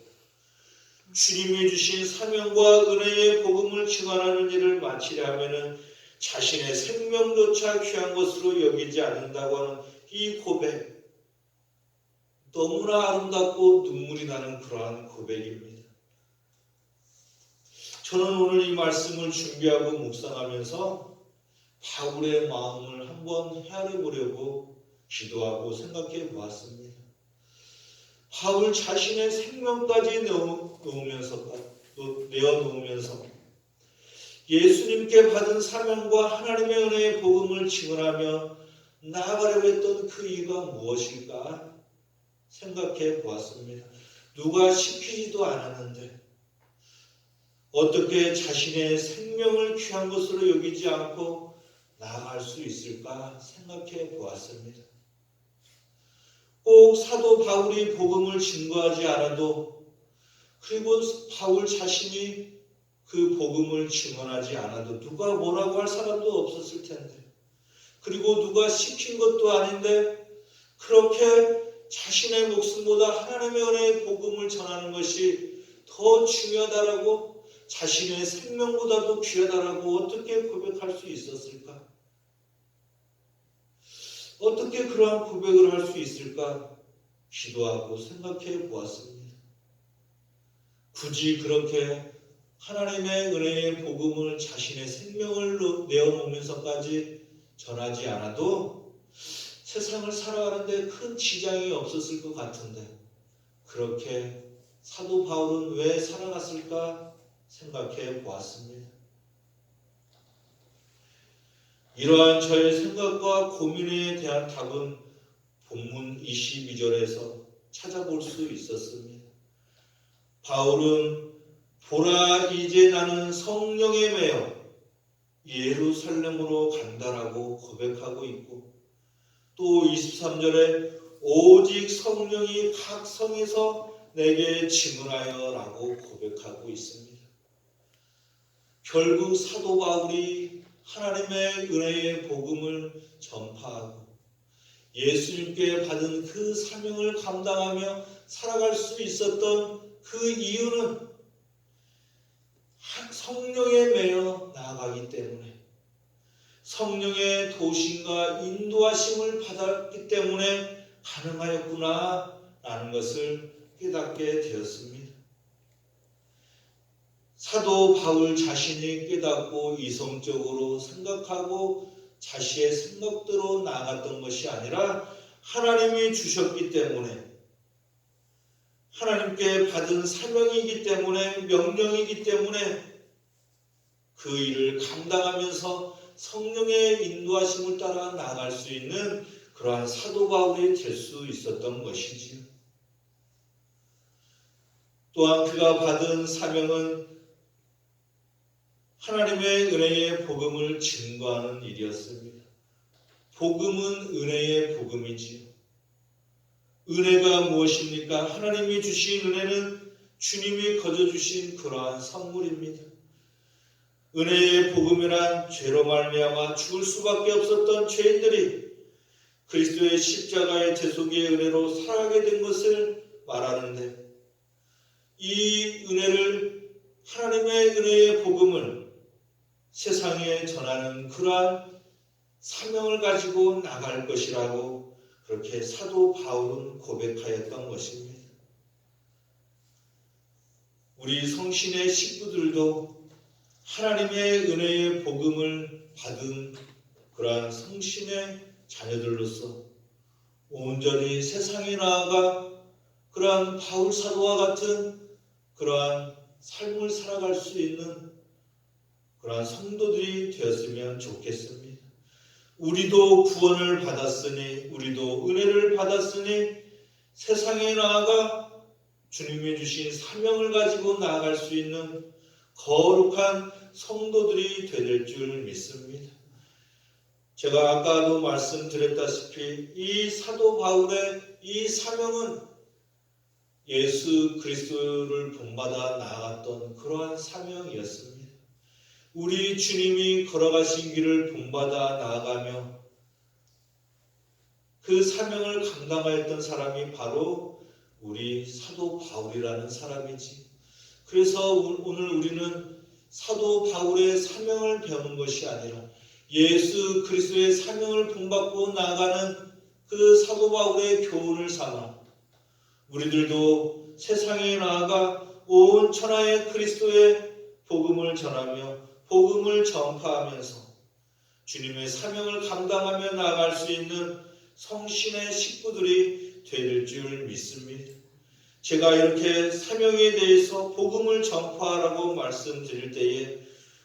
주님이 주신 사명과 은혜의 복음을 증언하는 일을 마치려 하면은 자신의 생명조차 귀한 것으로 여기지 않는다고 하는 이 고백, 너무나 아름답고 눈물이 나는 그러한 고백입니다. 저는 오늘 이 말씀을 준비하고 묵상하면서 바울의 마음을 한번 헤아려 보려고 기도하고 생각해 보았습니다. 바울 자신의 생명까지 내어놓으면서 예수님께 받은 사명과 하나님의 은혜의 복음을 증언하며 나아가려고 했던 그 이유가 무엇일까 생각해 보았습니다. 누가 시키지도 않았는데 어떻게 자신의 생명을 귀한 것으로 여기지 않고 나아갈 수 있을까 생각해 보았습니다. 꼭 사도 바울이 복음을 증거하지 않아도 그리고 바울 자신이 그 복음을 증언하지 않아도 누가 뭐라고 할 사람도 없었을 텐데 그리고 누가 시킨 것도 아닌데 그렇게 자신의 목숨보다 하나님의 은혜의 복음을 전하는 것이 더 중요하다라고 자신의 생명보다도 귀하다라고 어떻게 고백할 수 있었을까? 어떻게 그러한 고백을 할 수 있을까? 기도하고 생각해 보았습니다. 굳이 그렇게 하나님의 은혜의 복음을 자신의 생명을 내어놓으면서까지 전하지 않아도 세상을 살아가는데 큰 지장이 없었을 것 같은데 그렇게 사도 바울은 왜 살아갔을까 생각해 보았습니다. 이러한 저의 생각과 고민에 대한 답은 본문 22절에서 찾아볼 수 있었습니다. 바울은 보라 이제 나는 성령에 매여 예루살렘으로 간다라고 고백하고 있고 또 23절에 오직 성령이 각 성에서 내게 증언하여 라고 고백하고 있습니다. 결국 사도 바울이 하나님의 은혜의 복음을 전파하고 예수님께 받은 그 사명을 감당하며 살아갈 수 있었던 그 이유는 성령에 매여 나아가기 때문에 성령의 도심과 인도하심을 받았기 때문에 가능하였구나 라는 것을 깨닫게 되었습니다. 사도 바울 자신이 깨닫고 이성적으로 생각하고 자신의 생각대로 나아갔던 것이 아니라 하나님이 주셨기 때문에 하나님께 받은 사명이기 때문에 명령이기 때문에 그 일을 감당하면서 성령의 인도하심을 따라 나아갈 수 있는 그러한 사도 바울이 될 수 있었던 것이지요. 또한 그가 받은 사명은 하나님의 은혜의 복음을 증거하는 일이었습니다. 복음은 은혜의 복음이지요. 은혜가 무엇입니까? 하나님이 주신 은혜는 주님이 거저주신 그러한 선물입니다. 은혜의 복음이란 죄로 말미암아 죽을 수밖에 없었던 죄인들이 그리스도의 십자가의 대속의 은혜로 살아가게 된 것을 말하는데 이 은혜를 하나님의 은혜의 복음을 세상에 전하는 그러한 사명을 가지고 나갈 것이라고 그렇게 사도 바울은 고백하였던 것입니다. 우리 성신의 식구들도 하나님의 은혜의 복음을 받은 그러한 성신의 자녀들로서 온전히 세상에 나아가 그러한 바울 사도와 같은 그러한 삶을 살아갈 수 있는 그러한 성도들이 되었으면 좋겠습니다. 우리도 구원을 받았으니 우리도 은혜를 받았으니 세상에 나아가 주님이 주신 사명을 가지고 나아갈 수 있는 거룩한 성도들이 될 줄 믿습니다. 제가 아까도 말씀드렸다시피 이 사도 바울의 이 사명은 예수 그리스도를 본받아 나아갔던 그러한 사명이었습니다. 우리 주님이 걸어가신 길을 본받아 나아가며 그 사명을 감당하였던 사람이 바로 우리 사도 바울이라는 사람이지. 그래서 오늘 우리는 사도 바울의 사명을 배우는 것이 아니라 예수 그리스도의 사명을 본받고 나아가는 그 사도 바울의 교훈을 삼아 우리들도 세상에 나아가 온 천하의 그리스도의 복음을 전하며 복음을 전파하면서 주님의 사명을 감당하며 나아갈 수 있는 성신의 식구들이 될 줄 믿습니다. 제가 이렇게 사명에 대해서 복음을 전파하라고 말씀드릴 때에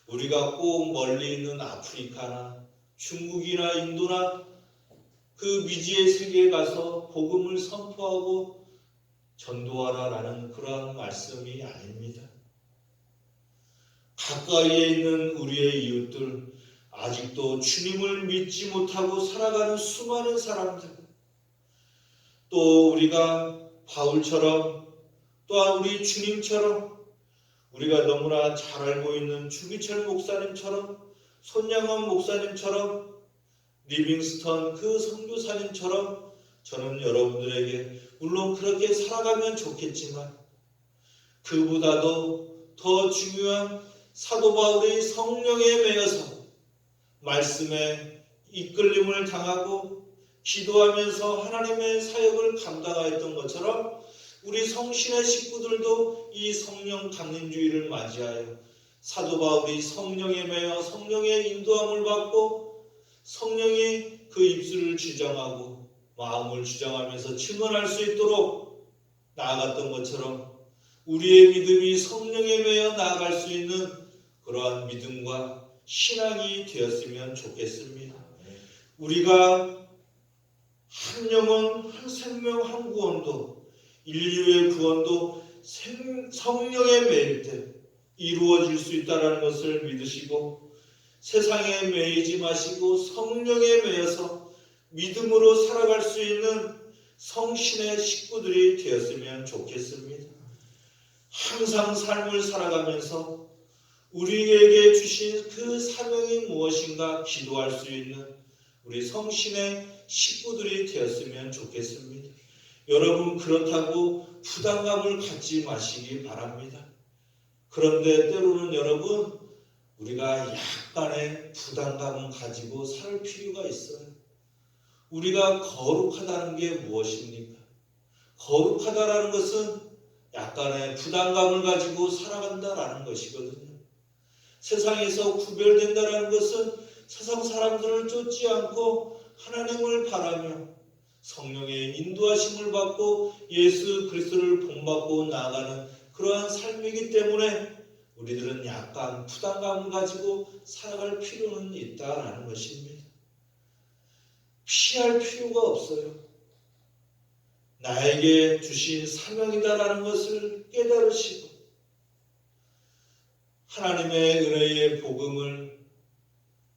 우리가 꼭 멀리 있는 아프리카나 중국이나 인도나 그 미지의 세계에 가서 복음을 선포하고 전도하라라는 그러한 말씀이 아닙니다. 가까이에 있는 우리의 이웃들, 아직도 주님을 믿지 못하고 살아가는 수많은 사람들, 또 우리가 바울처럼 또한 우리 주님처럼 우리가 너무나 잘 알고 있는 주기철 목사님처럼 손양원 목사님처럼 리빙스턴 그 선교사님처럼 저는 여러분들에게 물론 그렇게 살아가면 좋겠지만 그보다도 더 중요한 사도 바울이 성령에 매여서 말씀에 이끌림을 당하고 기도하면서 하나님의 사역을 감당하였던 것처럼 우리 성신의 식구들도 이 성령 강림주의를 맞이하여 사도 바울이 성령에 매여 성령의 인도함을 받고 성령이 그 입술을 주장하고 마음을 주장하면서 증언할 수 있도록 나아갔던 것처럼 우리의 믿음이 성령에 매여 나아갈 수 있는 그러한 믿음과 신앙이 되었으면 좋겠습니다. 우리가 한 영혼, 한 생명, 한 구원도 인류의 구원도 성령에 매일 때 이루어질 수 있다는 것을 믿으시고 세상에 매이지 마시고 성령에 매여서 믿음으로 살아갈 수 있는 성신의 식구들이 되었으면 좋겠습니다. 항상 삶을 살아가면서 우리에게 주신 그 사명이 무엇인가 기도할 수 있는 우리 성신의 식구들이 되었으면 좋겠습니다. 여러분, 그렇다고 부담감을 갖지 마시기 바랍니다. 그런데 때로는 여러분, 우리가 약간의 부담감을 가지고 살 필요가 있어요. 우리가 거룩하다는 게 무엇입니까? 거룩하다라는 것은 약간의 부담감을 가지고 살아간다라는 것이거든요. 세상에서 구별된다라는 것은 세상 사람들을 쫓지 않고 하나님을 바라며 성령의 인도하심을 받고 예수 그리스도를 본받고 나아가는 그러한 삶이기 때문에 우리들은 약간 부담감을 가지고 살아갈 필요는 있다라는 것입니다. 피할 필요가 없어요. 나에게 주신 사명이다라는 것을 깨달으시고 하나님의 은혜의 복음을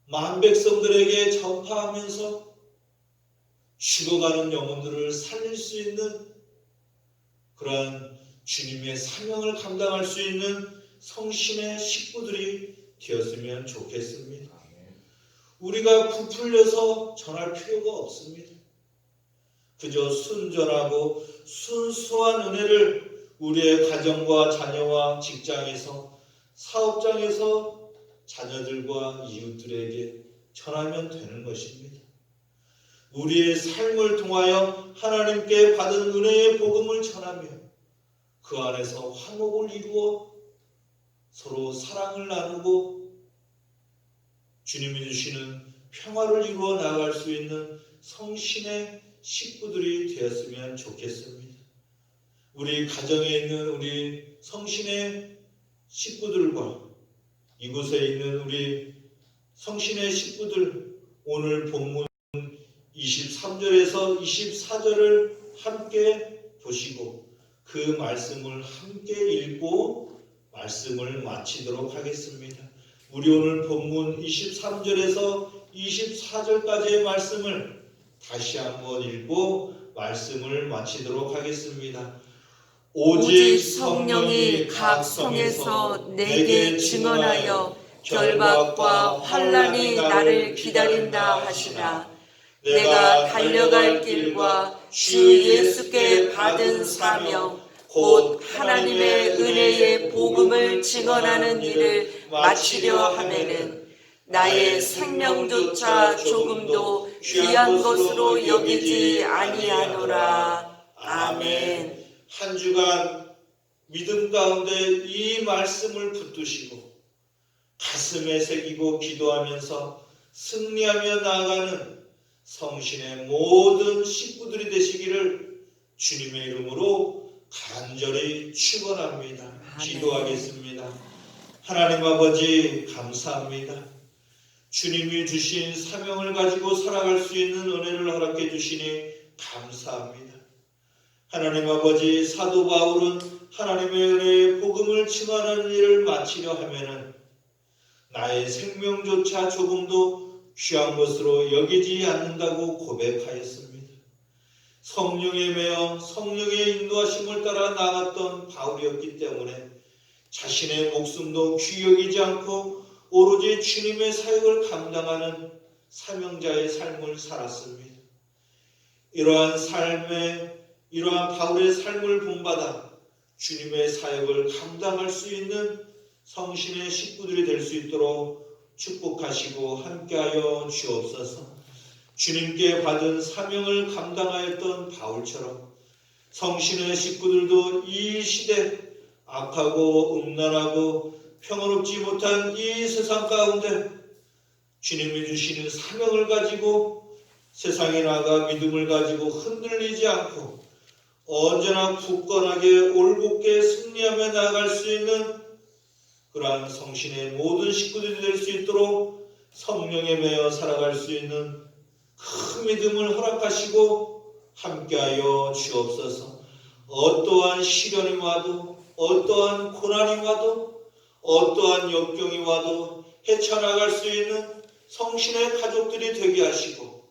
만 백성들에게 전파하면서 죽어가는 영혼들을 살릴 수 있는 그러한 주님의 사명을 감당할 수 있는 성신의 식구들이 되었으면 좋겠습니다. 우리가 부풀려서 전할 필요가 없습니다. 그저 순전하고 순수한 은혜를 우리의 가정과 자녀와 직장에서 사업장에서 자녀들과 이웃들에게 전하면 되는 것입니다. 우리의 삶을 통하여 하나님께 받은 은혜의 복음을 전하며 그 안에서 화목을 이루어 서로 사랑을 나누고 주님이 주시는 평화를 이루어 나아갈 수 있는 성신의 식구들이 되었으면 좋겠습니다. 우리 가정에 있는 우리 성신의 식구들과 이곳에 있는 우리 성신의 식구들, 오늘 본문 23절에서 24절을 함께 보시고 그 말씀을 함께 읽고 말씀을 마치도록 하겠습니다. 우리 오늘 본문 23절에서 24절까지의 말씀을 다시 한번 읽고 말씀을 마치도록 하겠습니다. 오직 성령이 각 성에서 내게 증언하여 결박과 환난이 나를 기다린다 하시나 내가 달려갈 길과 주 예수께 받은 사명 곧 하나님의 은혜의 복음을 증언하는 일을 마치려 하매는 나의 생명조차 조금도 귀한 것으로 여기지 아니하노라. 아멘. 한 주간 믿음 가운데 이 말씀을 붙드시고 가슴에 새기고 기도하면서 승리하며 나아가는 성신의 모든 식구들이 되시기를 주님의 이름으로 간절히 축원합니다. 아멘. 기도하겠습니다. 하나님 아버지 감사합니다. 주님이 주신 사명을 가지고 살아갈 수 있는 은혜를 허락해 주시니 감사합니다. 하나님 아버지, 사도 바울은 하나님의 은혜의 복음을 증언하는 일을 마치려 하면은 나의 생명조차 조금도 귀한 것으로 여기지 않는다고 고백하였습니다. 성령에 매여 성령의 인도하심을 따라 나갔던 바울이었기 때문에 자신의 목숨도 귀 여기지 않고 오로지 주님의 사역을 감당하는 사명자의 삶을 살았습니다. 이러한 바울의 삶을 본받아 주님의 사역을 감당할 수 있는 성신의 식구들이 될 수 있도록 축복하시고 함께하여 주옵소서. 주님께 받은 사명을 감당하였던 바울처럼 성신의 식구들도 이 시대 악하고 음란하고 평화롭지 못한 이 세상 가운데 주님이 주시는 사명을 가지고 세상에 나가 믿음을 가지고 흔들리지 않고 언제나 굳건하게 올곧게 승리하며 나아갈 수 있는 그러한 성신의 모든 식구들이 될 수 있도록 성령에 매여 살아갈 수 있는 큰 믿음을 허락하시고 함께하여 주옵소서. 어떠한 시련이 와도 어떠한 고난이 와도 어떠한 역경이 와도 헤쳐나갈 수 있는 성신의 가족들이 되게 하시고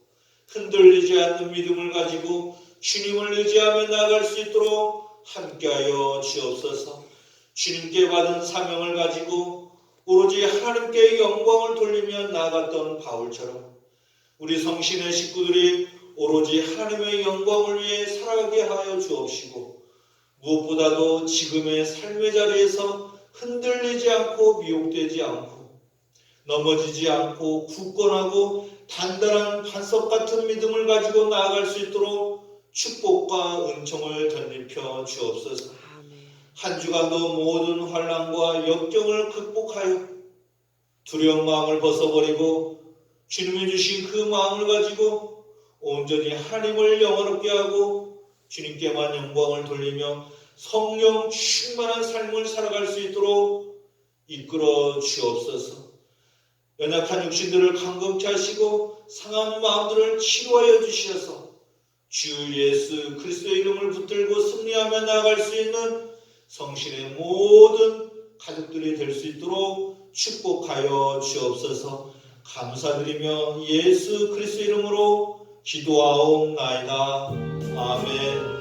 흔들리지 않는 믿음을 가지고 주님을 의지하며 나아갈 수 있도록 함께하여 주옵소서. 주님께 받은 사명을 가지고 오로지 하나님께 영광을 돌리며 나아갔던 바울처럼 우리 성신의 식구들이 오로지 하나님의 영광을 위해 살아가게 하여 주옵시고 무엇보다도 지금의 삶의 자리에서 흔들리지 않고 미혹되지 않고 넘어지지 않고 굳건하고 단단한 반석 같은 믿음을 가지고 나아갈 수 있도록 축복과 은총을 덧입혀 주옵소서. 한 주간도 모든 환난과 역경을 극복하여 두려운 마음을 벗어버리고 주님이 주신 그 마음을 가지고 온전히 하나님을 영화롭게 하고 주님께만 영광을 돌리며 성령 충만한 삶을 살아갈 수 있도록 이끌어 주옵소서. 연약한 육신들을 강건케 하시고 상한 마음들을 치료하여 주시어서 주 예수 그리스도의 이름을 붙들고 승리하며 나아갈 수 있는 성신의 모든 가족들이 될 수 있도록 축복하여 주옵소서. 감사드리며 예수 그리스도 이름으로 기도하옵나이다. 아멘.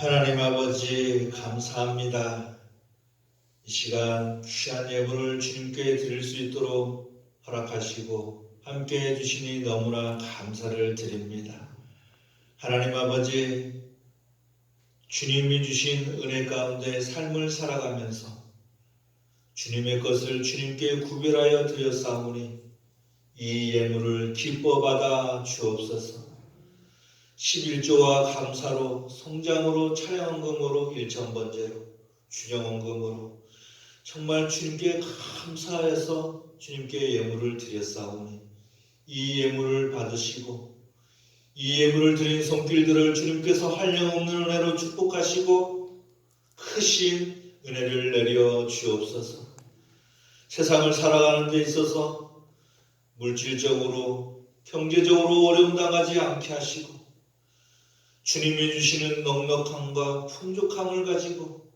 하나님 아버지 감사합니다. 이 시간 귀한 예물을 주님께 드릴 수 있도록 허락하시고 함께 해주시니 너무나 감사를 드립니다. 하나님 아버지, 주님이 주신 은혜 가운데 삶을 살아가면서 주님의 것을 주님께 구별하여 드렸사오니 이 예물을 기뻐 받아 주옵소서. 11조와 감사로, 성장으로, 차량헌금으로, 일천번제로, 주정헌금으로 정말 주님께 감사해서 주님께 예물을 드렸사오니 이 예물을 받으시고 이 예물을 드린 손길들을 주님께서 한량없는 은혜로 축복하시고 크신 은혜를 내려 주옵소서. 세상을 살아가는 데 있어서 물질적으로, 경제적으로 어려움 당하지 않게 하시고 주님이 주시는 넉넉함과 풍족함을 가지고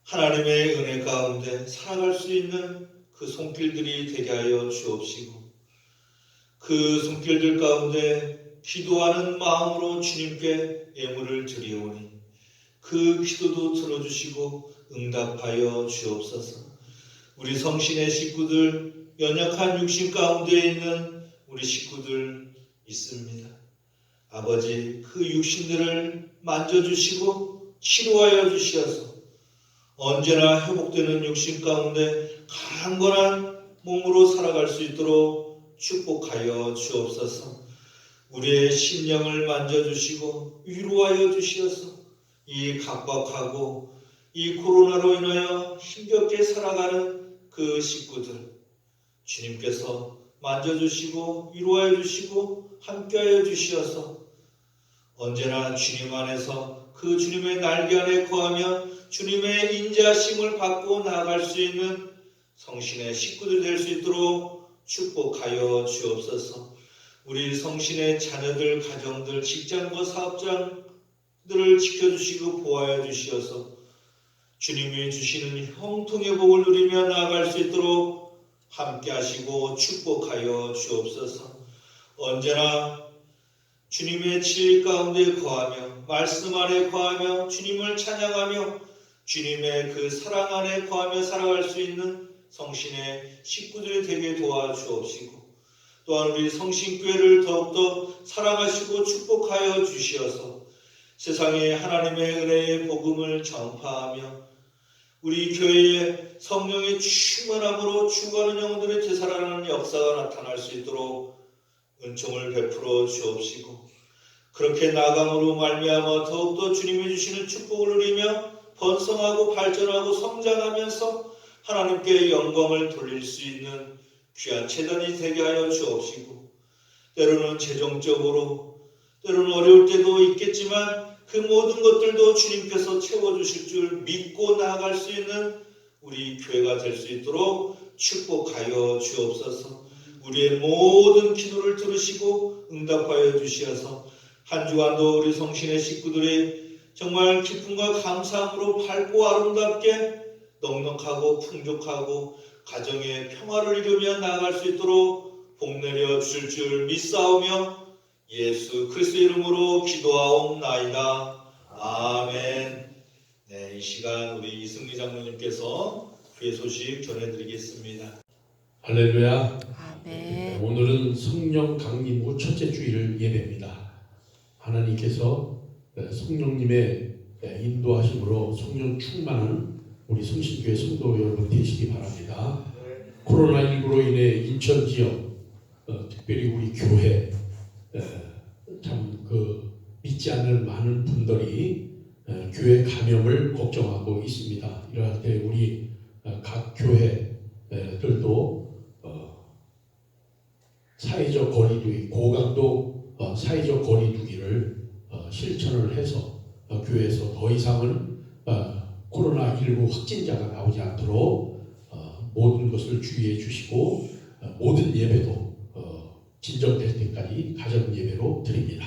하나님의 은혜 가운데 살아갈 수 있는 그 손길들이 되게 하여 주옵시고 그 손길들 가운데 기도하는 마음으로 주님께 예물을 드리오니 그 기도도 들어주시고 응답하여 주옵소서. 우리 성신의 식구들, 연약한 육신 가운데 있는 우리 식구들 있습니다. 아버지, 그 육신들을 만져주시고 치료하여 주시어서 언제나 회복되는 육신 가운데 강건한 몸으로 살아갈 수 있도록 축복하여 주옵소서. 우리의 심령을 만져주시고 위로하여 주시어서 이 각박하고 이 코로나로 인하여 힘겹게 살아가는 그 식구들 주님께서 만져주시고 위로하여 주시고 함께하여 주시어서 언제나 주님 안에서 그 주님의 날개 안에 거하며 주님의 인자하심을 받고 나아갈 수 있는 성신의 식구들 될 수 있도록 축복하여 주옵소서. 우리 성신의 자녀들, 가정들, 직장과 사업장들을 지켜주시고 보호하여 주시어서 주님이 주시는 형통의 복을 누리며 나아갈 수 있도록 함께 하시고 축복하여 주옵소서. 언제나 주님의 질 가운데 거하며 말씀 안에 거하며 주님을 찬양하며 주님의 그 사랑 안에 거하며 살아갈 수 있는 성신의 식구들이 되게 도와주옵시고 또한 우리 성신교회를 더욱더 사랑하시고 축복하여 주시어서 세상에 하나님의 은혜의 복음을 전파하며 우리 교회에 성령의 충만함으로 죽어가는 영혼들의 되살아나는 역사가 나타날 수 있도록 은총을 베풀어 주옵시고 그렇게 나감으로 말미암아 더욱더 주님이 주시는 축복을 누리며 번성하고 발전하고 성장하면서 하나님께 영광을 돌릴 수 있는 귀한 재단이 되게 하여 주옵시고 때로는 재정적으로 때로는 어려울 때도 있겠지만 그 모든 것들도 주님께서 채워주실 줄 믿고 나아갈 수 있는 우리 교회가 될 수 있도록 축복하여 주옵소서. 우리의 모든 기도를 들으시고 응답하여 주시어서 한 주간도 우리 성신의 식구들이 정말 기쁨과 감사함으로 밝고 아름답게 넉넉하고 풍족하고 가정의 평화를 이루며 나아갈 수 있도록 복내려 주실 줄 믿사오며 예수 그리스도의 이름으로 기도하옵나이다. 아멘. 네, 이 시간 우리 이승미 장로님께서 귀의 소식 전해드리겠습니다. 할렐루야. 아멘. 오늘은 성령 강림 후 첫째 주일 예배입니다. 하나님께서 성령님의 인도하심으로 성령 충만한 우리 성신교회 성도 여러분 되시기 바랍니다. 코로나19로 인해 인천 지역, 특별히 우리 교회 참 믿지 않는 많은 분들이 교회 감염을 걱정하고 있습니다. 이러할 때 우리 각 교회들도 사회적 거리두기, 고강도 사회적 거리두기를 실천을 해서 교회에서 더 이상은 코로나19 확진자가 나오지 않도록 모든 것을 주의해 주시고 모든 예배도 진정될 때까지 가정 예배로 드립니다.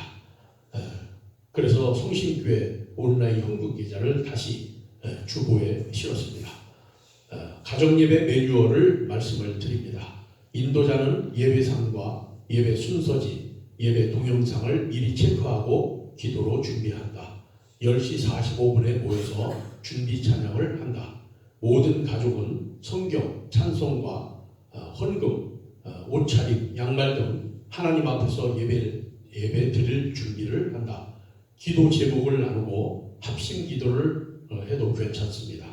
그래서 성신교회 온라인 현금 계좌를 다시 주보에 실었습니다. 가정 예배 매뉴얼을 말씀을 드립니다. 인도자는 예배상과 예배 순서지, 예배 동영상을 미리 체크하고 기도로 준비한다. 10시 45분에 모여서 준비 찬양을 한다. 모든 가족은 성경, 찬송과 헌금, 옷차림, 양말 등 하나님 앞에서 예배 드릴 준비를 한다. 기도 제목을 나누고 합심 기도를 해도 괜찮습니다.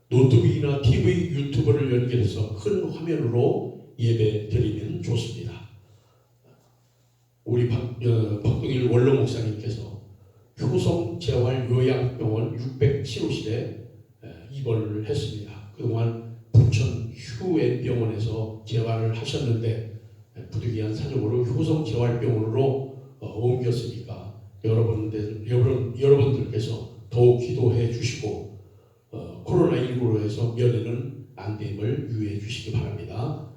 노트북이나 TV, 유튜브를 연결해서 큰 화면으로 예배 드리면 좋습니다. 우리 박동일 원로 목사님께서 효성재활요양병원 607호실에 입원을 했습니다. 그동안 부천 휴엔병원에서 재활을 하셨는데 부득이한 사정으로 효성재활병원으로 옮겼으니까 여러분들께서 더욱 기도해 주시고 코로나19로 해서 면회는 안 됨을 유의해 주시기 바랍니다.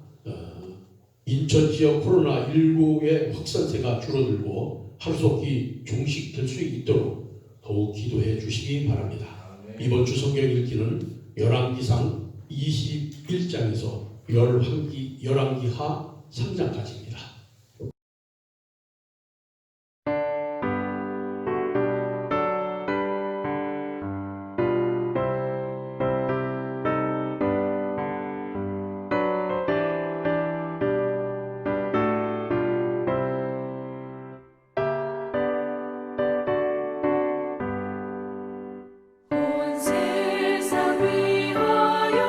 인천 지역 코로나19의 확산세가 줄어들고 하루속히 종식될 수 있도록 더욱 기도해 주시기 바랍니다. 이번 주 성경 읽기는 열왕기상 21장에서 열왕기하 3장까지입니다. 온 세상 위하여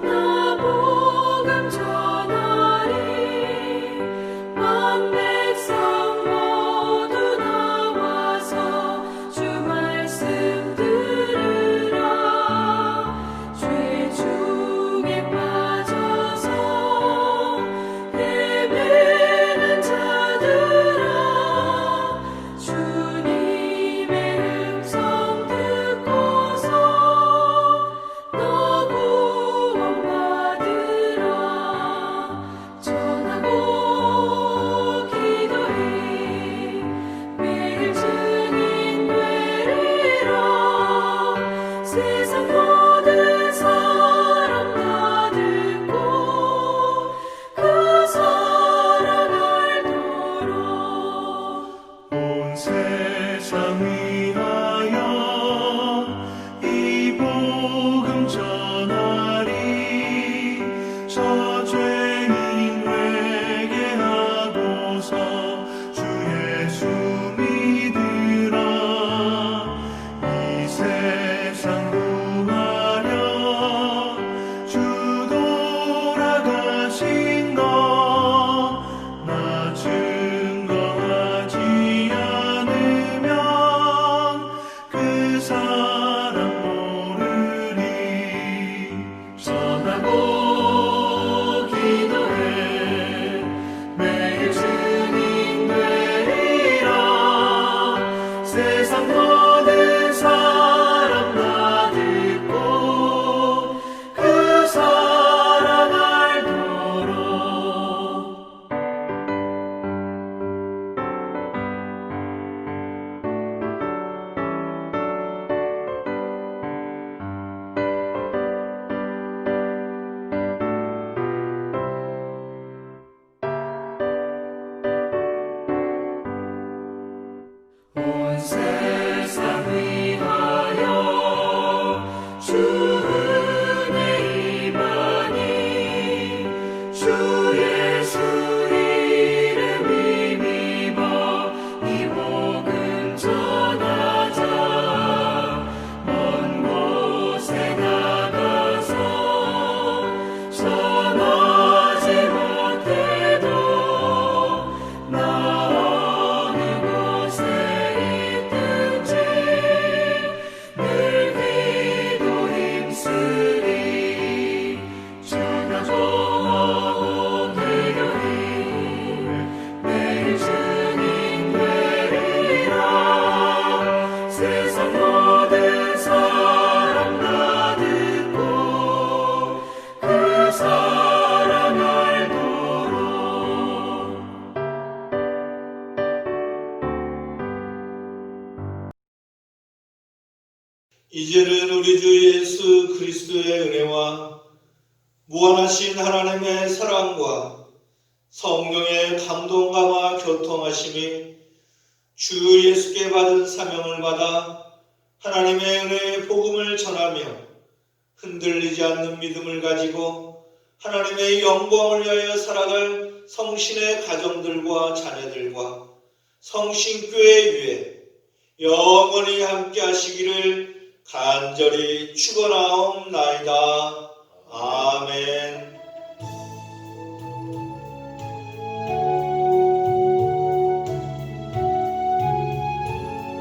나 복음 전하리 만 백성 모두 나와서 주 말씀 들으라 죄 중에 빠져서 헤매는 자들아 주님의 음성 듣고서 너 구원받으라 전하고 기도해 매일 증인 되리라 세상 모든 사람 다 듣고 그 사랑 알도록 온 세상 위하여 이 복음 전하리 저죄인 회개하고서 주 예수 믿으라 이 세상 구하려 주 돌아가신 것 나 증거하지 않으면 그 사람 모르리 전하고 기도해 매일 증인 되리라 세상 모든 사람 다 듣고 그 사랑 알도록 온 세상 위하여 주 은혜 임하니 주 예수 이름 힘입어 이 복음 전하자 먼 곳에 나가서 전하지 못해도 나 어느 곳에 있든지 늘 기도 힘쓰리 전하고 기도해 매일 증인 되리라 세상 모든 사람 다 듣고 그 사랑 알도록 이제는 우리 주 예수 그리스도의 은혜와 무한하신 하나님의 사랑과 성령의 감동감화 교통하심이 주 예수께 받은 사명을 받아 하나님의 은혜의 복음을 전하며 흔들리지 않는 믿음을 가지고 하나님의 영광을 위하여 살아갈 성신의 가정들과 자녀들과 성신교회 위에 영원히 함께 하시기를 간절히 축원하옵나이다. 아멘.